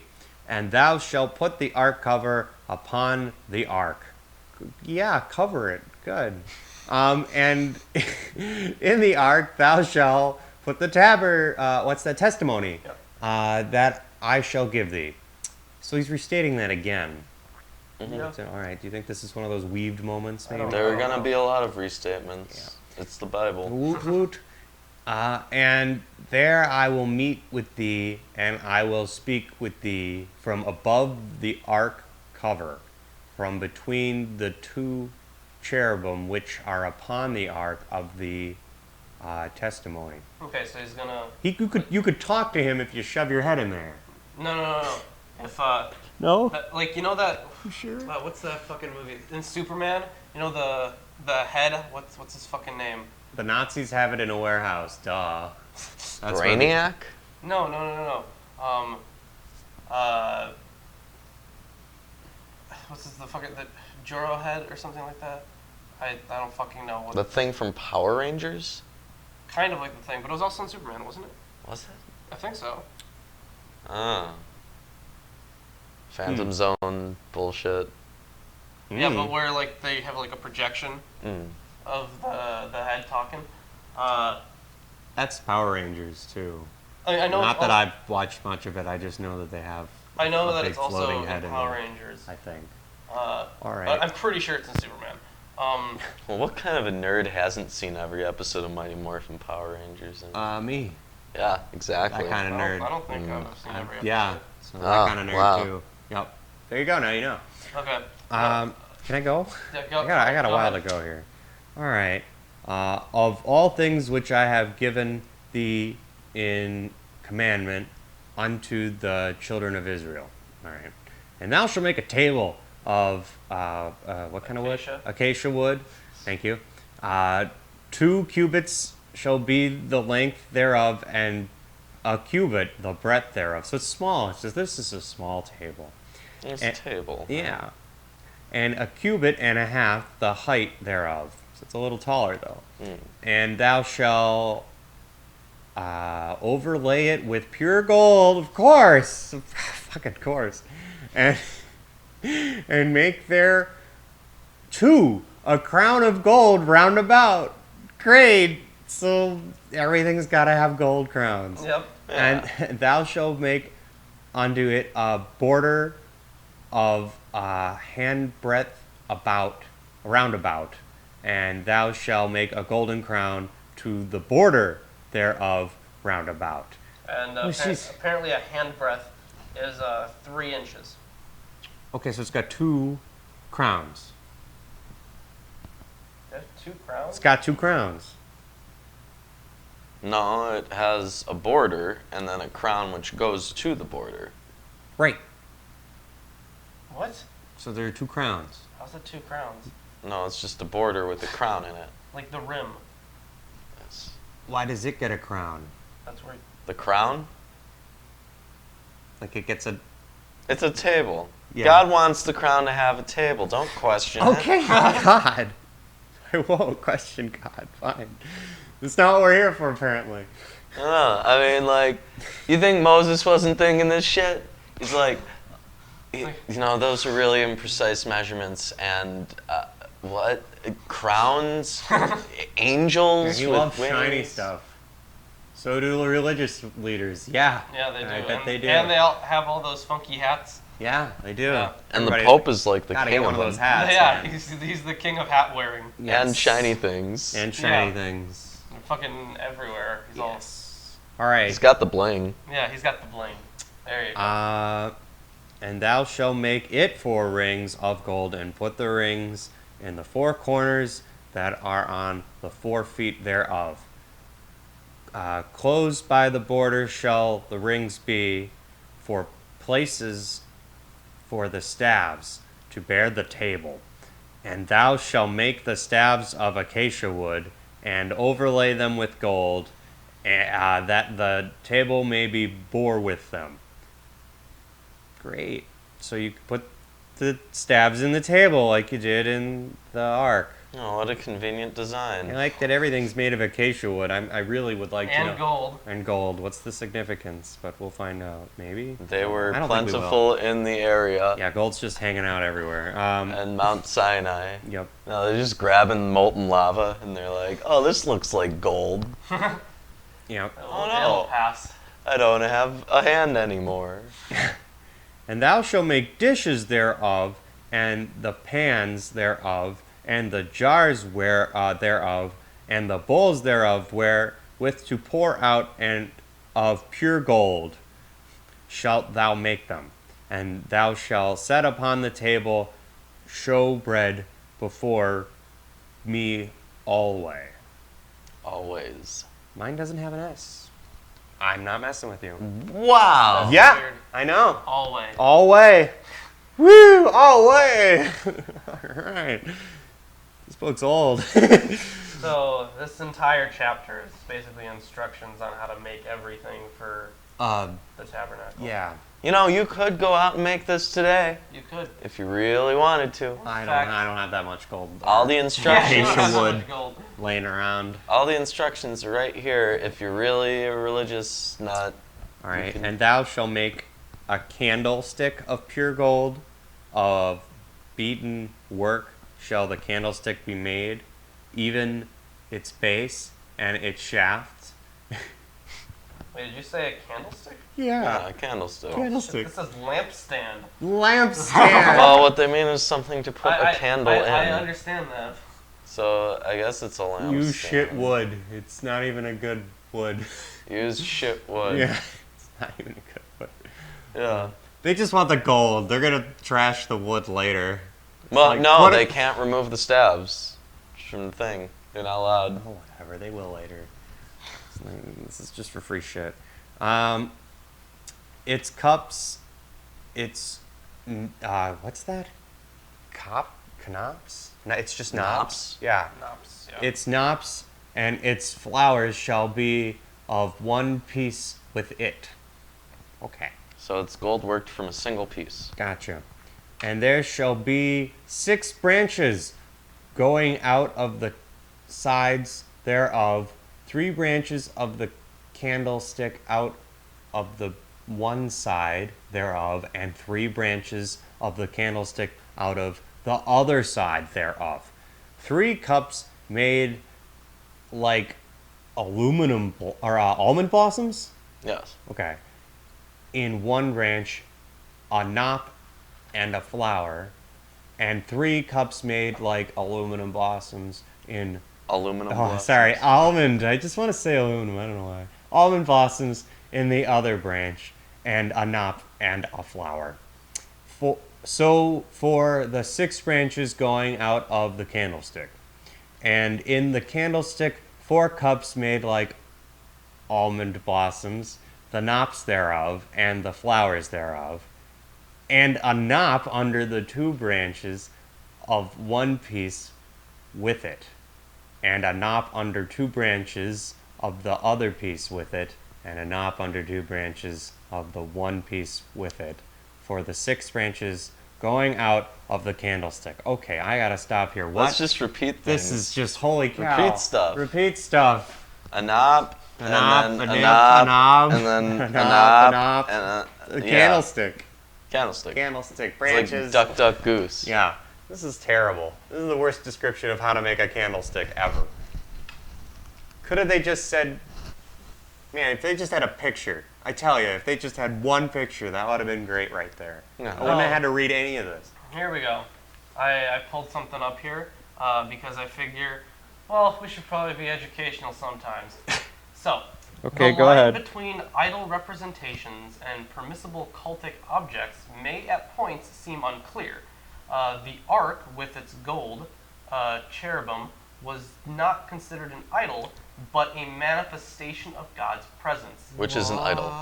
B: And thou shalt put the ark cover upon the ark. Yeah, cover it. Good. And in the ark thou shalt put the testimony?
C: Yep.
B: That I shall give thee. So he's restating that again.
C: Yeah.
B: All right. Do you think this is one of those weaved moments? Maybe.
A: There are going to be a lot of restatements. It's the Bible.
B: Woot woot. And there I will meet with thee, and I will speak with thee from above the ark cover, from between the two cherubim which are upon the ark of the testimony.
C: Okay, so he's gonna.
B: You could talk to him if you shove your head in there.
C: No. If
B: No.
C: that.
B: You sure?
C: What's that fucking movie in Superman? The head. What's his fucking name?
B: The Nazis have it in a warehouse. Duh. That's what-
A: Brainiac?
C: No. What's the Joro head or something like that? I don't fucking know.
A: The thing from Power Rangers?
C: Kind of like the thing, but it was also in Superman, wasn't it?
A: Was it?
C: I think so.
A: Phantom Zone bullshit.
C: Yeah, but where like they have like a projection of the head talking.
B: That's Power Rangers too.
C: I know.
B: Not that I've watched much of it. I just know that they have.
C: I know
B: a
C: that
B: big
C: it's also
B: floating
C: in
B: head in
C: Power
B: there,
C: Rangers.
B: I think.
C: All
B: right.
C: I'm pretty sure it's in Superman.
A: Well, what kind of a nerd hasn't seen every episode of Mighty Morphin Power Rangers?
B: Me.
A: Yeah, exactly.
B: That kind of nerd.
C: I don't think I've seen every episode.
B: Yeah, so that kind of nerd
A: wow.
B: too. Yep. There you go. Now you know.
C: Okay.
B: Can I go?
C: Yeah, go.
B: I got a
C: Go
B: while
C: ahead.
B: to go here. All right. Of all things which I have given thee in commandment unto the children of Israel. All right. And thou shalt make a table of what kind of wood?
C: Acacia.
B: Acacia wood. Thank you. 2 cubits shall be the length thereof, and a cubit the breadth thereof. So it's small. It says this is a small table.
A: It's a table.
B: Yeah. And a cubit and a half the height thereof. So it's a little taller though. And thou shalt overlay it with pure gold, of course. Fucking course. And make there 2 a crown of gold round about. Great. So everything's got to have gold crowns.
C: Yep.
B: And thou shalt make unto it a border of handbreadth round about, and thou shalt make a golden crown to the border thereof round about.
C: And
B: jeez.
C: apparently a handbreadth is 3 inches.
B: Okay, so it's got 2 crowns.
C: There's 2 crowns?
B: It's got 2 crowns.
A: No, it has a border and then a crown which goes to the border.
B: Right.
C: What?
B: So there are 2 crowns.
C: How's it 2 crowns?
A: No, it's just a border with a crown in it.
C: Like the rim.
A: Yes.
B: Why does it get a crown?
C: That's where.
A: The crown?
B: Like it gets a...
A: It's a table.
B: Yeah.
A: God wants the crown to have a table. Don't question it.
B: Okay, God. I won't question God. Fine. That's not what we're here for, apparently.
A: I mean, like, you think Moses wasn't thinking this shit? He's like, those are really imprecise measurements, and what? crowns, angels
B: You
A: with
B: love
A: wings.
B: shiny stuff. So do the religious leaders. Yeah.
C: Yeah, they do.
B: I bet they do.
C: And they all have all those funky hats.
B: Yeah, they do.
C: Yeah.
A: And the
B: Everybody's
A: Pope is like the
B: gotta
A: king
B: get one
A: of
B: of those
A: them.
B: hats.
C: yeah,
B: man.
C: he's the king of hat wearing.
B: Yes.
A: And shiny things.
B: And shiny
C: Yeah.
B: things.
C: Fucking everywhere. He's
B: All right.
A: He's got the bling.
C: he's got the bling. There you go.
B: And thou shalt make it 4 rings of gold, and put the rings in the 4 corners that are on the 4 feet thereof. Close by the border shall the rings be, for places for the staves to bear the table. And thou shalt make the staves of acacia wood, and overlay them with gold, that the table may be bore with them. Great. So you could put the stabs in the table like you did in the ark.
A: Oh, what a convenient design.
B: I like that everything's made of acacia wood. I really would like to know.
C: And gold.
B: And gold. What's the significance? But we'll find out. Maybe?
A: They were
B: I don't think we will.
A: plentiful in the area.
B: Yeah, gold's just hanging out everywhere.
A: And Mount Sinai.
B: Yep.
A: No, they're just grabbing molten lava and they're like, oh, this looks like gold.
B: Yep.
A: Oh, no.
C: It'll pass.
A: I don't have a hand anymore.
B: And thou shalt make dishes thereof, and the pans thereof, and the jars thereof, and the bowls thereof, wherewith to pour out, and of pure gold shalt thou make them. And thou shalt set upon the table showbread before me always.
A: Always.
B: Mine doesn't have an S. I'm not messing with you.
A: Wow.
B: Yeah,
C: Weird.
B: I know.
C: Always.
B: All way. Woo! All way. All right. This book's old.
C: So this entire chapter is basically instructions on how to make everything for the tabernacle.
B: Yeah.
A: You know, you could go out and make this today
C: You could.
A: if you really wanted to.
B: I
C: fact-
B: don't have that much gold.
A: All the
C: Yeah, you
A: instructions,
C: don't have so
B: wood.
C: much gold.
B: laying around.
A: all the instructions are right here. If you're really a religious nut,
B: All right.
A: can-
B: And thou shalt make a candlestick of pure gold, of beaten work shall the candlestick be made, even its base and its shaft.
C: Wait, did you say a candlestick?
B: Yeah.
A: candlestick.
B: Candlestick.
C: This says lampstand.
B: Lampstand.
A: Well, what they mean is something to put a candle in.
C: I understand that.
A: So I guess it's a lamp.
B: Use shit wood. It's not even a good wood.
A: Use shit wood.
B: Yeah. It's not even a good wood.
A: Yeah.
B: They just want the gold. They're gonna trash the wood later.
A: Well,
B: like,
A: no,
B: what
A: they
B: if-
A: can't remove the stabs from the thing. They're not allowed.
B: Oh, whatever. They will later. This is just for free shit. It's cups. It's what's that? Knops? No, it's just knobs.
A: Knops?
B: Yeah.
C: Knops, yeah.
B: Its knops and its flowers shall be of one piece with it. Okay.
A: So it's gold worked from a single piece.
B: Gotcha. And there shall be 6 branches going out of the sides thereof, 3 branches of the candlestick out of the one side thereof, and 3 branches of the candlestick out of the other side thereof. 3 cups made like aluminum or almond blossoms.
A: Yes.
B: Okay. In one branch, a knop and a flower, and 3 cups made like aluminum blossoms in.
A: Aluminum
B: Oh,
A: blossoms.
B: sorry, almond. I just want to say aluminum. I don't know why. Almond blossoms in the other branch, and a knop and a flower. So for the 6 branches going out of the candlestick, and in the candlestick 4 cups made like almond blossoms, the knops thereof, and the flowers thereof, and a knop under the 2 branches of one piece with it, and a knop under 2 branches of the other piece with it, and a knop under 2 branches of the one piece with it, for the 6 branches going out of the candlestick. Okay, I gotta stop here. What?
A: Let's just repeat things.
B: This is just holy cow.
A: Repeat stuff.
B: Repeat stuff.
A: a knob,
B: A
A: and
B: knob,
A: then
B: a
A: a
B: nip,
A: knob,
B: a knob,
A: and then
B: a
A: a
B: knob,
A: knob,
B: a
A: and
B: A
A: yeah,
B: candlestick.
A: candlestick.
B: Candlestick
A: It's
B: branches.
A: like duck, duck, goose.
B: Yeah. This is terrible. This is the worst description of how to make a candlestick ever. Could have they just said, man, if they just had a picture. I tell you, if they just had one picture, that would have been great right there.
A: No.
B: I wouldn't have had to read any of this.
C: Here we go. I pulled something up here because I figure, well, we should probably be educational sometimes. So,
B: Okay,
C: the
B: go
C: line
B: ahead.
C: between idol representations and permissible cultic objects may at points seem unclear. The ark, with its gold cherubim, was not considered an idol, but a manifestation of God's presence.
A: Which is an idol.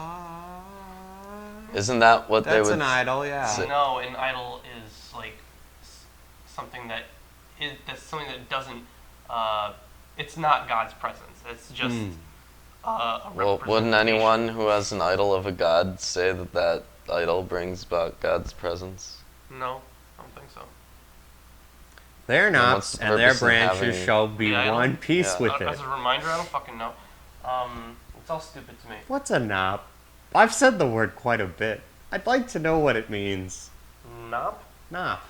A: Isn't that what they
B: That's
A: would...
B: an idol, yeah.
A: say?
C: No, an idol is like something that doesn't. It's not God's presence. It's just a
A: Well, wouldn't
C: representation.
A: anyone who has an idol of a god say that that idol brings about God's presence?
C: No, I don't think so.
B: Their
A: what's
B: knots
A: the
B: and their
A: purpose in
B: branches
A: having-
B: shall be
C: Yeah, I don't-
B: one piece
A: Yeah.
B: with it.
C: As a reminder, I don't fucking know. It's all stupid to me.
B: What's a knop? I've said the word quite a bit. I'd like to know what it means.
C: Knop?
B: Knop.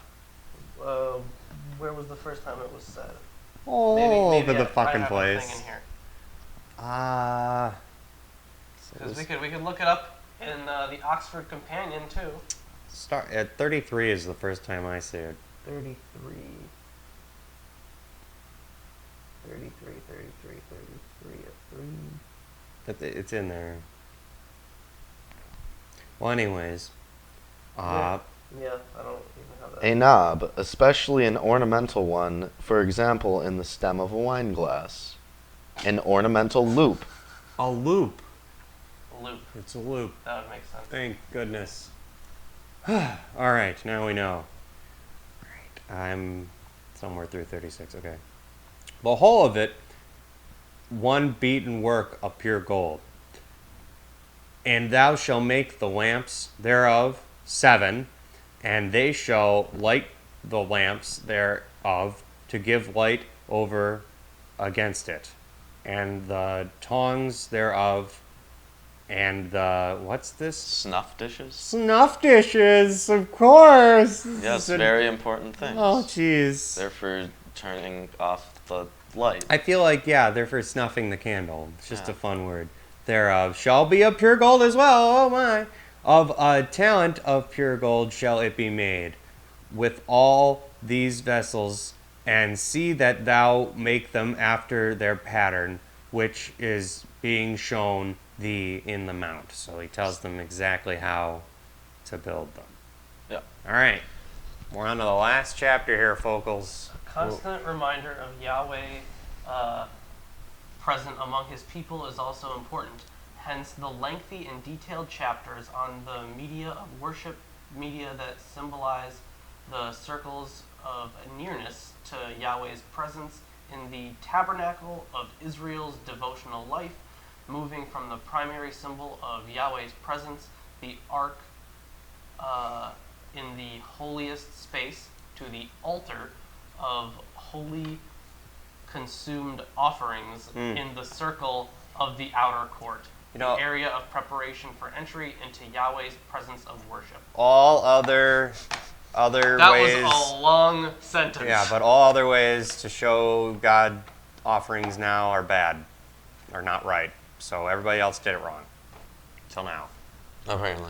C: Where was the first time it was said?
B: All
C: Maybe
B: over the
C: I
B: fucking
C: have a
B: place.
C: thing in here.
B: So
C: Because we could look it up in the Oxford Companion too.
B: start at 33 is the first time I see it.
C: 33. 33, 33, 33,
B: It's in there. Well, anyways,
C: Yeah, I don't even have that.
A: A knob, especially an ornamental one, for example, in the stem of a wine glass. An ornamental loop.
B: a loop.
C: Loop.
B: It's a loop.
C: That would make sense.
B: Thank goodness. All right, now we know. Right, I'm somewhere through 36. Okay. The whole of it, one beaten work of pure gold. And thou shalt make the lamps thereof 7, and they shall light the lamps thereof to give light over against it, and the tongs thereof, and the what's this?
A: Snuff dishes?
B: Snuff dishes, of course.
A: Yes, very important things.
B: Oh, jeez.
A: They're for turning off the light.
B: I feel like, yeah, they're for snuffing the candle. It's just
A: Yeah.
B: a fun word. Thereof shall be of pure gold as well. Oh my! Of a talent of pure gold shall it be made, with all these vessels, and see that thou make them after their pattern, which is being shown thee in the mount. So he tells them exactly how to build them.
A: Yeah.
B: All right, we're on to the last chapter here, folks.
C: Constant reminder of Yahweh present among his people is also important. Hence, the lengthy and detailed chapters on the media of worship, media that symbolize the circles of nearness to Yahweh's presence in the tabernacle of Israel's devotional life, moving from the primary symbol of Yahweh's presence, the ark, in the holiest space, to the altar of holy consumed offerings in the circle of the outer court,
B: You know-
C: the area of preparation for entry into Yahweh's presence of worship.
B: All other
C: That
B: ways.
C: was a long sentence.
B: Yeah, but all other ways to show God offerings now are bad, or not right. So everybody else did it wrong. Till now,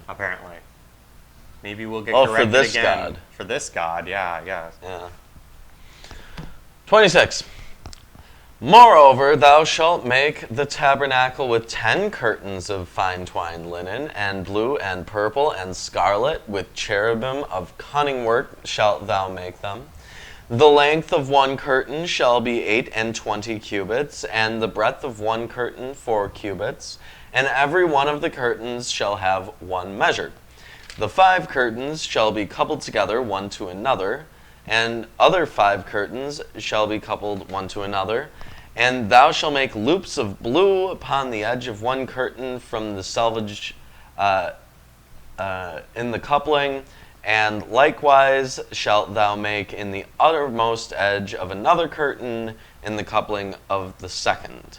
B: apparently. Maybe we'll get
A: Oh, for
B: corrected
A: this
B: again.
A: God.
B: For this God, yeah, I guess.
A: Yeah. 26. Moreover, thou shalt make the tabernacle with 10 curtains of fine twined linen, and blue and purple and scarlet, with cherubim of cunning work shalt thou make them. The length of one curtain shall be 28 cubits, and the breadth of one curtain 4 cubits, and every one of the curtains shall have one measure. The 5 curtains shall be coupled together one to another, and other 5 curtains shall be coupled one to another. And thou shalt make loops of blue upon the edge of one curtain from the selvage in the coupling, and likewise shalt thou make in the uttermost edge of another curtain in the coupling of the second.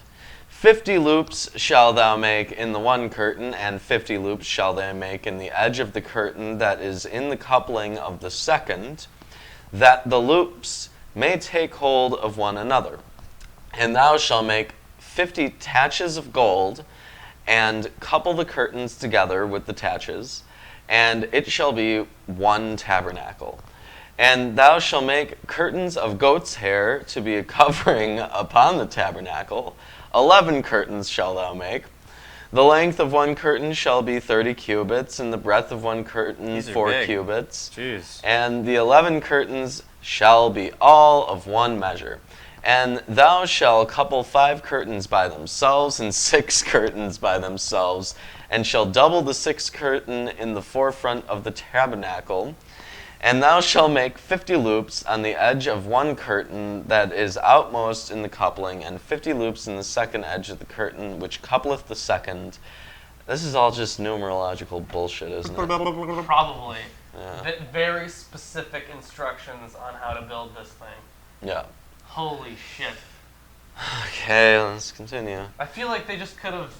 A: 50 loops shall thou make in the one curtain, and 50 loops shall thou make in the edge of the curtain that is in the coupling of the second. that the loops may take hold of one another. And thou shalt make 50 taches of gold, and couple the curtains together with the taches, and it shall be one tabernacle. And thou shalt make curtains of goat's hair to be a covering upon the tabernacle. 11 curtains shalt thou make. The length of one curtain shall be 30 cubits, and the breadth of one curtain 4 cubits.
B: Jeez.
A: And the 11 curtains shall be all of one measure. And thou shalt couple 5 curtains by themselves, and 6 curtains by themselves, and shall double the 6th curtain in the forefront of the tabernacle. And thou shalt make 50 loops on the edge of one curtain that is outmost in the coupling, and 50 loops in the second edge of the curtain which coupleth the second. This is all just numerological bullshit, isn't it?
C: Probably.
A: Yeah.
C: Very specific instructions on how to build this thing.
A: Yeah.
C: Holy shit.
A: Okay, let's continue.
C: I feel like they just could have,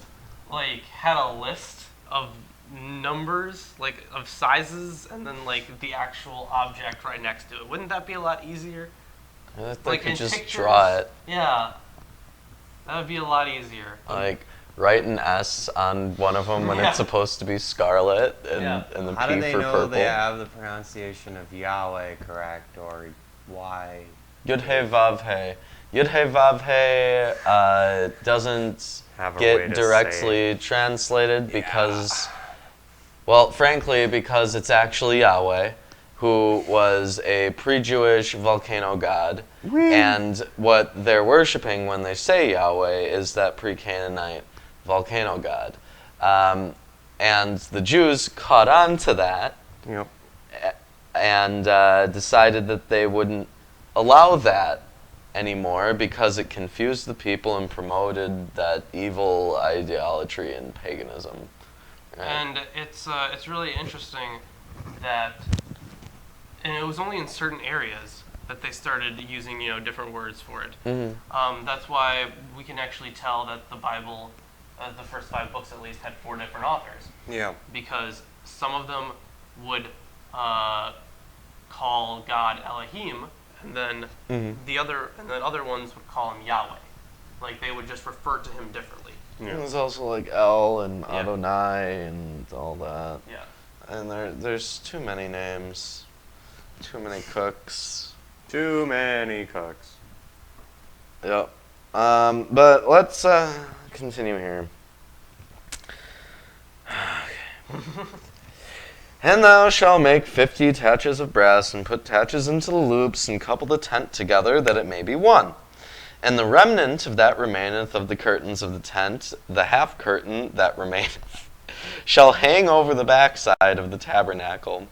C: had a list of numbers, of sizes, and then, the actual object right next to it. Wouldn't that be a lot easier?
A: I think you
C: in
A: just
C: pictures?
A: draw it.
C: Yeah. That would be a lot easier.
A: Write an S on one of them when it's supposed to be scarlet, and the
B: How
A: P
B: do they
A: for
B: know
A: purple.
B: they have the pronunciation of Yahweh correct, or Y?
A: Yud He Vav He. Yud He Vav He doesn't
B: Have a way
A: get
B: to
A: directly translated because, well, frankly, because it's actually Yahweh, who was a pre-Jewish volcano god. And what they're worshiping when they say Yahweh is that pre-Canaanite volcano god. And the Jews caught on to that and decided that they wouldn't allow that anymore because it confused the people and promoted that evil idolatry and paganism. Right?
C: And it's really interesting that, and it was only in certain areas that they started using different words for it.
A: Mm-hmm.
C: That's why we can actually tell that the Bible, the first 5 books at least, had 4 different authors.
B: Yeah.
C: Because some of them would call God Elohim, and then other ones would call him Yahweh. They would just refer to him differently.
A: Yeah. There's also El and Adonai and all that.
C: Yeah.
A: And there's too many names, too many cooks.
B: Too many cooks.
A: Yep. But let's continue here. And thou shalt make 50 taches of brass, and put taches into the loops, and couple the tent together, that it may be one. And the remnant of that remaineth of the curtains of the tent, the half curtain that remaineth, shall hang over the backside of the tabernacle.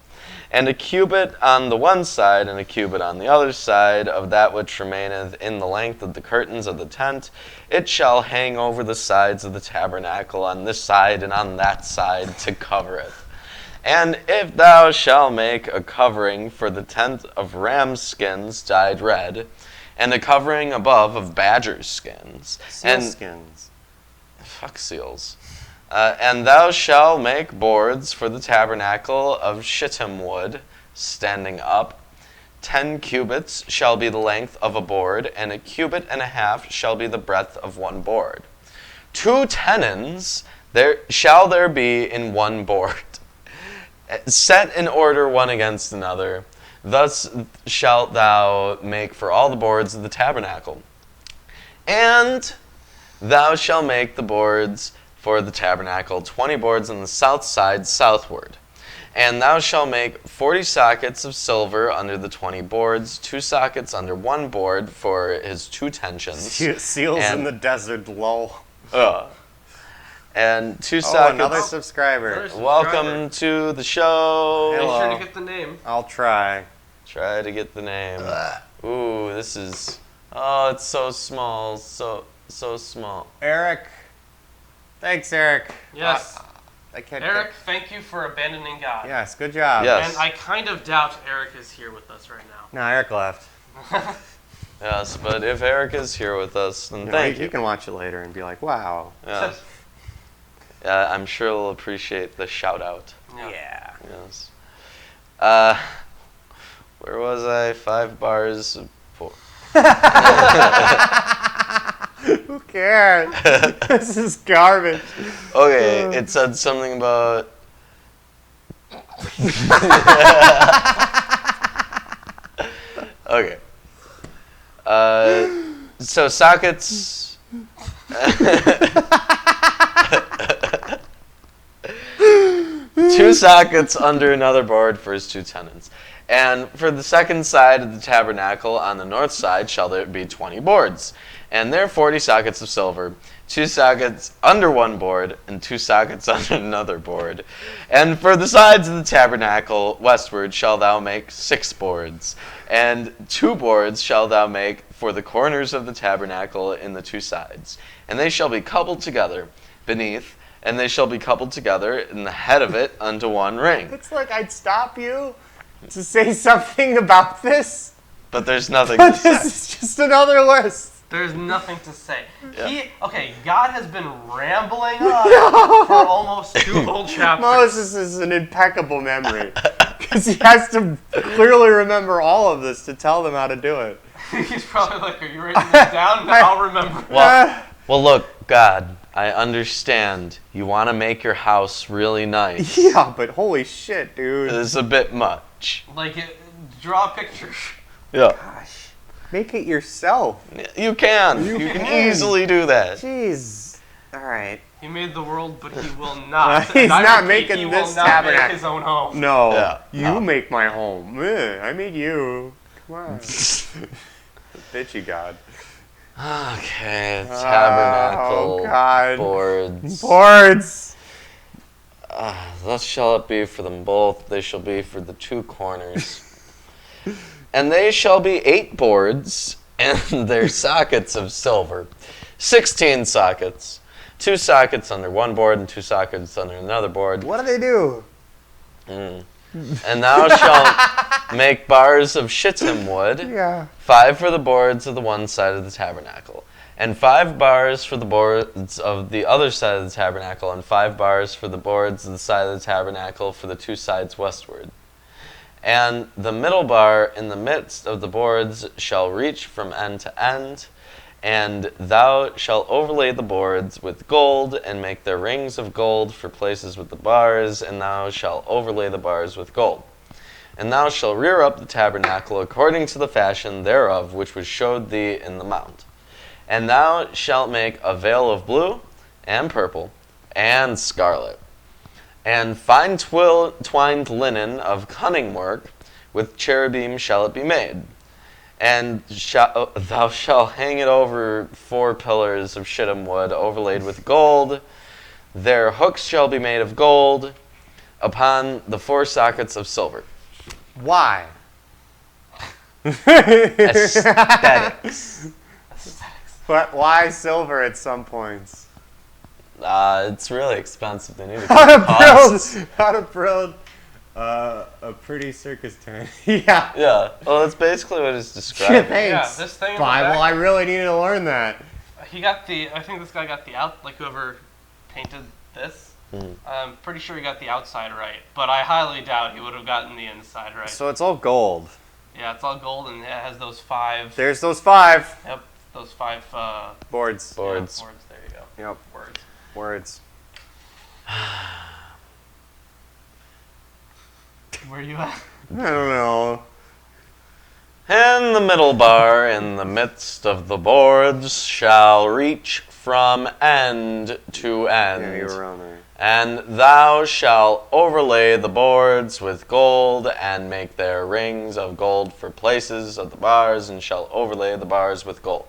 A: And a cubit on the one side, and a cubit on the other side, of that which remaineth in the length of the curtains of the tent, it shall hang over the sides of the tabernacle, on this side and on that side, to cover it. And if thou shalt make a covering for the tent of ram's skins dyed red, and a covering above of badger skins,
B: Sealskins.
A: Fuck seals. And thou shalt make boards for the tabernacle of shittim wood, standing up. 10 cubits shall be the length of a board, and a cubit and a half shall be the breadth of one board. 2 tenons shall there be in one board, set in order one against another. Thus shalt thou make for all the boards of the tabernacle. And thou shalt make the boards for the tabernacle, 20 boards on the south side southward. And thou shalt make 40 sockets of silver under the 20 boards, 2 sockets under one board for his 2 tensions.
B: Seals in the desert, lol.
A: And 2 sockets.
B: Oh, another subscriber.
A: Welcome to the show.
B: Hello.
C: Make sure to get the name.
B: I'll try.
A: Try to get the name. Ooh, this is... Oh, it's so small. So small.
B: Eric. Thanks, Eric.
C: Yes.
B: I can't
C: Eric, thank you for abandoning God.
B: Yes, good job.
A: Yes.
C: And I kind of doubt Eric is here with us right now.
B: No, Eric left.
A: Yes, but if Eric is here with us, then thank you.
B: You can watch it later and be like, wow.
A: Yes. I'm sure he'll appreciate the shout out.
C: Yeah.
A: Yes. Where was I? 5 bars. 4.
B: Who cares? This is garbage.
A: Okay, it said something about. Okay. So sockets. 2 sockets under another board for his 2 tenons. And for the second side of the tabernacle on the north side shall there be 20 boards. And there 40 sockets of silver, 2 sockets under one board, and 2 sockets under another board. And for the sides of the tabernacle westward shall thou make 6 boards. And 2 boards shall thou make for the corners of the tabernacle in the 2 sides. And they shall be coupled together beneath, and they shall be coupled together in the head of it unto one ring.
B: Looks like I'd stop you to say something about this.
A: But there's nothing
B: But
A: to say.
B: this is just another list.
C: There's nothing to say.
A: Yeah.
C: God has been rambling on for almost 2 whole chapters.
B: Moses is an impeccable memory. Because he has to clearly remember all of this to tell them how to do it.
C: He's probably like, are you writing this down? I'll remember.
A: Well, look, God, I understand. You want to make your house really nice.
B: Yeah, but holy shit, dude.
A: It's a bit much.
C: Like, draw pictures.
A: Yeah.
B: Gosh. Make it yourself.
A: You can. You can easily do that.
B: Jeez. All right.
C: He made the world, but he will not.
B: He's
C: And I
B: not
C: repeat,
B: making
C: he
B: this
C: will not
B: tabernacle.
C: make his own home.
B: No.
A: Yeah.
B: You
A: No.
B: make my home. I made you. Come on. Bitchy God.
A: Okay, tabernacle
B: Oh, God.
A: boards.
B: Boards.
A: Thus shall it be for them both. They shall be for the 2 corners. And they shall be 8 boards, and their sockets of silver. 16 sockets. 2 sockets under one board, and 2 sockets under another board.
B: What do they do?
A: And thou shalt make bars of shittim wood,
B: Yeah.
A: 5 for the boards of the one side of the tabernacle, and 5 bars for the boards of the other side of the tabernacle, and 5 bars for the boards of the side of the tabernacle for the 2 sides westward. And the middle bar in the midst of the boards shall reach from end to end, and thou shalt overlay the boards with gold, and make their rings of gold for places with the bars, and thou shalt overlay the bars with gold. And thou shalt rear up the tabernacle according to the fashion thereof which was showed thee in the mount. And thou shalt make a veil of blue, and purple, and scarlet, and fine twined linen of cunning work, with cherubim shall it be made. And thou shalt hang it over 4 pillars of shittim wood overlaid with gold. Their hooks shall be made of gold upon the 4 sockets of silver.
B: Why?
A: Aesthetics.
B: But why silver at some points?
A: It's really expensive. They need to
B: How
A: cut costs.
B: to build a pretty circus tent. Yeah.
A: Yeah. Well, that's basically what it's describing.
B: Thanks.
C: Yeah, this thing in the
B: Bible,
C: back-
B: I really needed to learn that.
C: I think this guy got the whoever painted this, I'm pretty sure he got the outside right, but I highly doubt he would have gotten the inside right.
B: So it's all gold.
C: Yeah, it's all gold and it has those 5.
B: There's those 5
C: Yep, those 5
B: boards.
A: Boards.
C: Yeah, boards. There you go.
B: Yep.
C: Words. Where are you at?
B: I don't know.
A: And the middle bar in the midst of the boards shall reach from end to end.
B: Yeah, you're around there.
A: And thou shalt overlay the boards with gold, and make their rings of gold for places of the bars, and shalt overlay the bars with gold.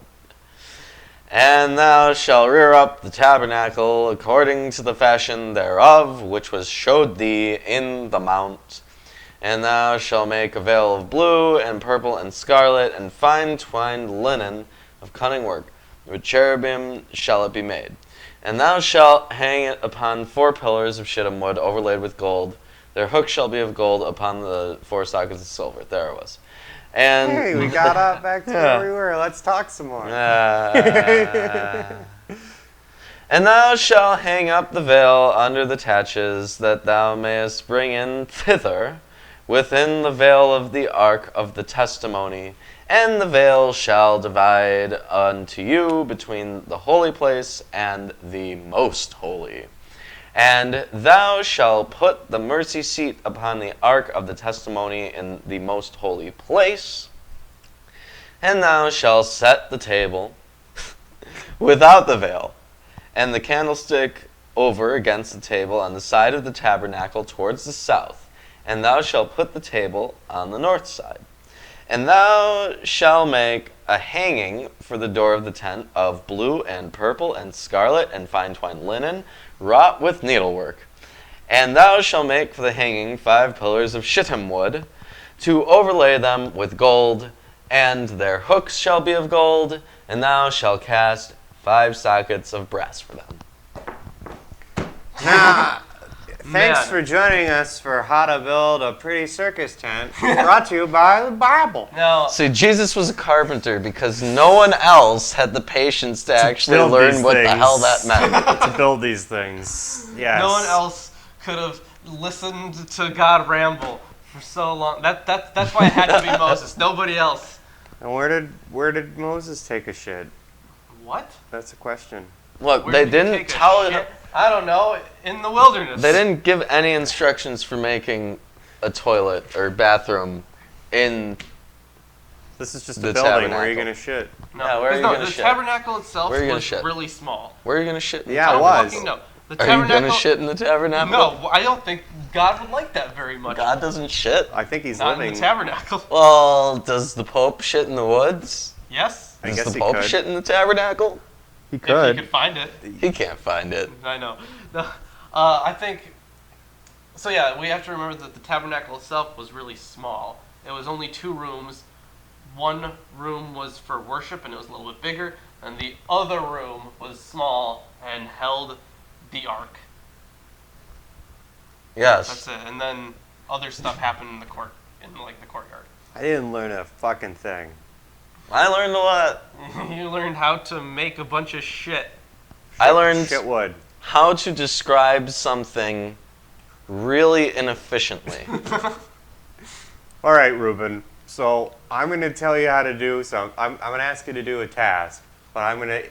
A: And thou shalt rear up the tabernacle according to the fashion thereof, which was showed thee in the mount. And thou shalt make a veil of blue, and purple, and scarlet, and fine twined linen of cunning work. With cherubim shall it be made. And thou shalt hang it upon 4 pillars of shittim wood overlaid with gold. Their hooks shall be of gold upon the 4 sockets of silver. There it was. And
B: Hey, we got up back to where we were. Let's talk some more.
A: And thou shalt hang up the veil under the taches, that thou mayest bring in thither within the veil of the ark of the testimony, and the veil shall divide unto you between the holy place and the most holy. And thou shalt put the mercy seat upon the ark of the testimony in the most holy place, and thou shalt set the table without the veil, and the candlestick over against the table on the side of the tabernacle towards the south, and thou shalt put the table on the north side. And thou shalt make a hanging for the door of the tent of blue and purple and scarlet and fine twined linen, wrought with needlework. And thou shalt make for the hanging 5 pillars of shittim wood, to overlay them with gold, and their hooks shall be of gold, and thou shalt cast 5 sockets of brass for them.
B: Nah, thanks
C: Man.
B: for joining us for how to build a pretty circus tent, brought to you by the Bible.
C: Now,
A: See, Jesus was a carpenter because no one else had the patience to actually
B: build
A: learn
B: these
A: what the hell that
B: things.
A: meant.
B: To build these things. Yes.
C: no one else could have listened to God ramble for so long. That's why it had to be Moses. Nobody else.
B: And where did Moses take a shit?
C: What?
B: That's a question.
A: Look,
C: Where
A: they
C: did he
A: didn't
C: take a
A: tell
C: shit? I don't know. In the wilderness.
A: They didn't give any instructions for making a toilet or bathroom in.
B: This is just
A: The
B: a building. Where are
A: tabernacle.
B: you gonna shit?
C: No,
A: Yeah, where are you
C: no,
A: gonna
C: the
A: shit?
C: tabernacle itself
A: Where are you gonna
C: was
A: shit?
C: really small.
A: Where are you gonna shit?
B: Yeah,
C: I
B: it
C: don't
B: was.
C: fucking know. The
A: Are you
C: tabernacle.
A: gonna shit in the tabernacle?
C: No, I don't think God would like that very much.
A: God doesn't shit.
B: I think he's
C: Not
B: living.
C: in the tabernacle.
A: Well, does the Pope shit in the woods?
C: Yes,
B: I
A: Does
B: guess
A: the
B: he
A: Pope
B: could.
A: shit in the tabernacle?
B: He
C: if you could find it.
A: He can't find it.
C: I know. No, I think. So yeah, we have to remember that the tabernacle itself was really small. It was only 2 rooms. One room was for worship, and it was a little bit bigger, and the other room was small and held the ark.
A: Yes.
C: That's it. And then other stuff happened in the courtyard.
B: I didn't learn a fucking thing.
A: I learned a lot.
C: You learned how to make a bunch of shit.
A: I learned
B: Shit wood.
A: how to describe something really inefficiently.
B: All right, Ruben. So I'm going to tell you how to do some. I'm going to ask you to do a task, but I'm going to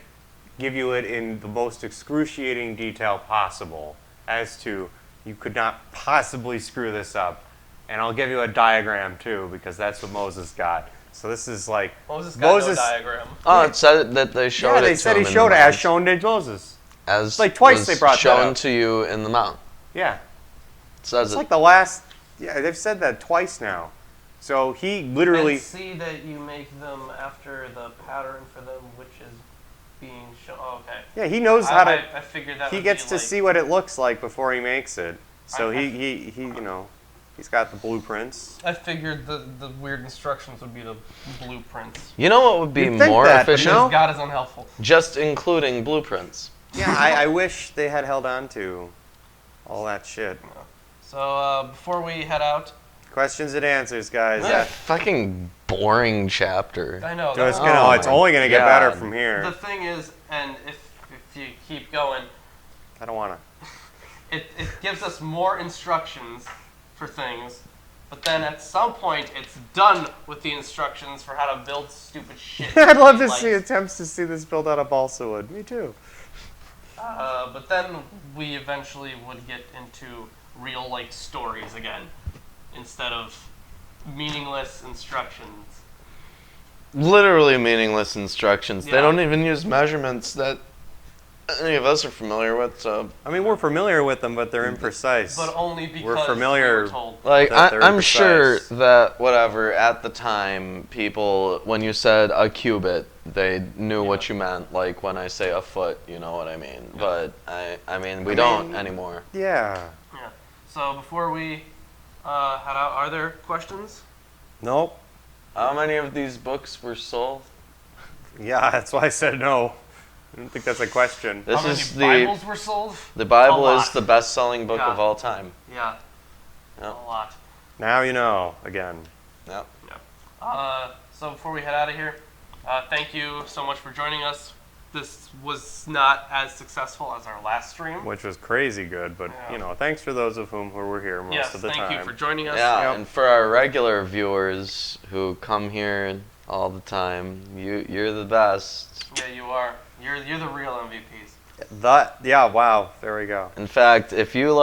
B: give you it in the most excruciating detail possible, as to you could not possibly screw this up. And I'll give you a diagram too, because that's what Moses got. So this is like
C: Moses got no diagram.
A: Oh, it said that they showed
B: yeah,
A: it
B: they
A: to
B: said
A: him
B: he
A: in
B: showed
A: the
B: it as
A: mount.
B: shown to Moses.
A: As
B: like twice
A: was
B: they brought that
A: shown
B: up.
A: to you in the mount.
B: Yeah,
A: It says
B: it's
A: it.
B: like the last. Yeah, they've said that twice now. So he literally.
C: And see that you make them after the pattern for them, which is being shown. Oh, okay.
B: Yeah, he knows how to.
C: I figured that
B: He
C: would
B: gets
C: be
B: to
C: like,
B: see what it looks like before he makes it. So
C: I-
B: he you know, he's got the blueprints.
C: I figured the weird instructions would be the blueprints.
A: You know what would be
B: You'd think
A: more
B: that, but
A: efficient?
B: no.
C: God is unhelpful.
A: Just including blueprints.
B: Yeah, I wish they had held on to all that shit.
C: So before we head out,
B: Questions and answers, guys.
A: What a fucking boring chapter.
C: I know.
B: So it's
C: that-
B: gonna,
A: Oh
B: it's
A: my
B: only gonna get better
A: God.
B: from
C: the
B: here.
C: thing is, and if you keep going,
B: I don't wanna.
C: it gives us more instructions for things, but then at some point it's done with the instructions for how to build stupid shit.
B: I'd love to
C: Like,
B: see attempts to see this built out of balsa wood. Me too.
C: But then we eventually would get into real like stories again, instead of meaningless instructions.
A: Literally meaningless instructions. They
C: Yeah.
A: don't even use measurements that any of us are familiar with. So,
B: I mean, we're familiar with them, but they're imprecise.
C: But only because
B: We're familiar-
C: we were told.
A: like,
B: That they're
A: I'm sure
B: imprecise.
A: that whatever at the time, people, when you said a cubit, they knew what you meant. Like when I say a foot, you know what I mean. But I mean, we don't anymore.
B: Yeah.
C: Yeah. So before we head out, are there questions?
B: Nope.
A: How many of these books were sold?
B: Yeah, that's why I said no. I don't think that's a question.
A: This
C: How many
A: is
C: Bibles were sold?
A: the Bible
C: A
A: is
C: lot.
A: the best-selling book
C: Yeah.
A: of all time.
C: Yeah.
A: Yep.
C: A lot.
B: Now you know. Again.
A: Yep.
C: So before we head out of here, thank you so much for joining us. this was not as successful as our last stream.
B: Which was crazy good, but thanks for those of whom who were here most of the time.
C: Thank you for joining us.
A: Yeah, and for our regular viewers who come here all the time, you're the best.
C: Yeah, you are. You're the real MVPs.
B: Wow, there we go.
A: In fact, if you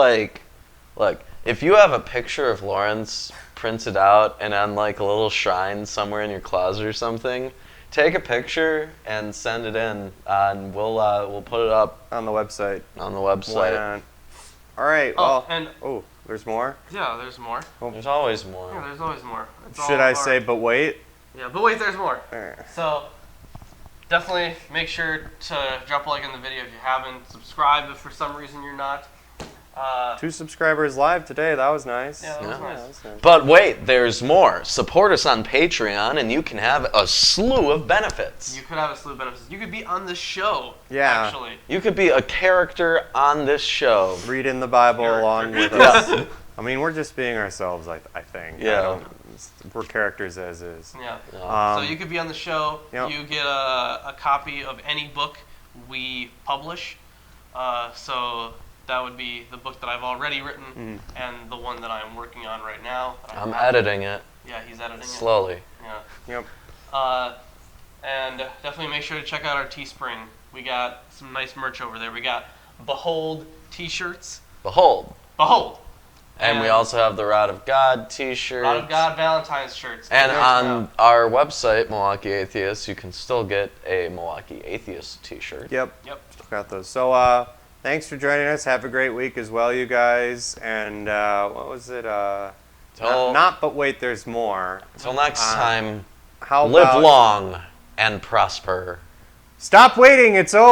A: if you have a picture of Lawrence printed out and on like a little shrine somewhere in your closet or something, take a picture and send it in, and we'll put it up
B: On the website.
A: on the website.
B: All right. There's more?
C: Yeah, there's more.
A: There's always more.
C: Yeah, there's always more. It's
B: Should
C: all
B: I say, but wait?
C: Yeah, but wait, there's more.
B: Alright.
C: So, definitely make sure to drop a like on the video if you haven't. Subscribe if for some reason you're not.
B: 2 subscribers live today. That was nice.
C: Yeah, that was
A: Yeah.
C: nice.
B: That was nice.
A: But wait, there's more. Support us on Patreon, and you can have a slew of benefits.
C: You could have a slew of benefits. You could be on the show,
B: Yeah.
C: actually.
A: You could be a character on this show.
B: Read in the Bible
C: Character.
B: along with
A: Yeah.
B: us. I mean, we're just being ourselves, I think.
A: Yeah.
B: We're characters as is.
C: Yeah.
B: Um,
C: So you could be on the show.
B: Yep.
C: You get a copy of any book we publish. So that would be the book that I've already written and the one that I'm working on right now.
A: I'm editing it
C: Yeah, he's editing it.
A: slowly.
C: Yeah.
B: Yep.
C: And definitely make sure to check out our Teespring. We got some nice merch over there. We got Behold t-shirts.
A: Behold.
C: Behold!
A: And we also have the Rod of God t-shirt.
C: Rod of God Valentine's shirts.
A: And
C: Check
A: on
C: them out.
A: our website, Milwaukee Atheist, you can still get a Milwaukee Atheist t-shirt.
B: Yep.
C: Yep.
B: Still got those. So, thanks for joining us. Have a great week as well, you guys. And what was it? Not but wait, there's more.
A: Till next time,
B: How
A: live
B: about
A: long and prosper.
B: Stop waiting. It's over.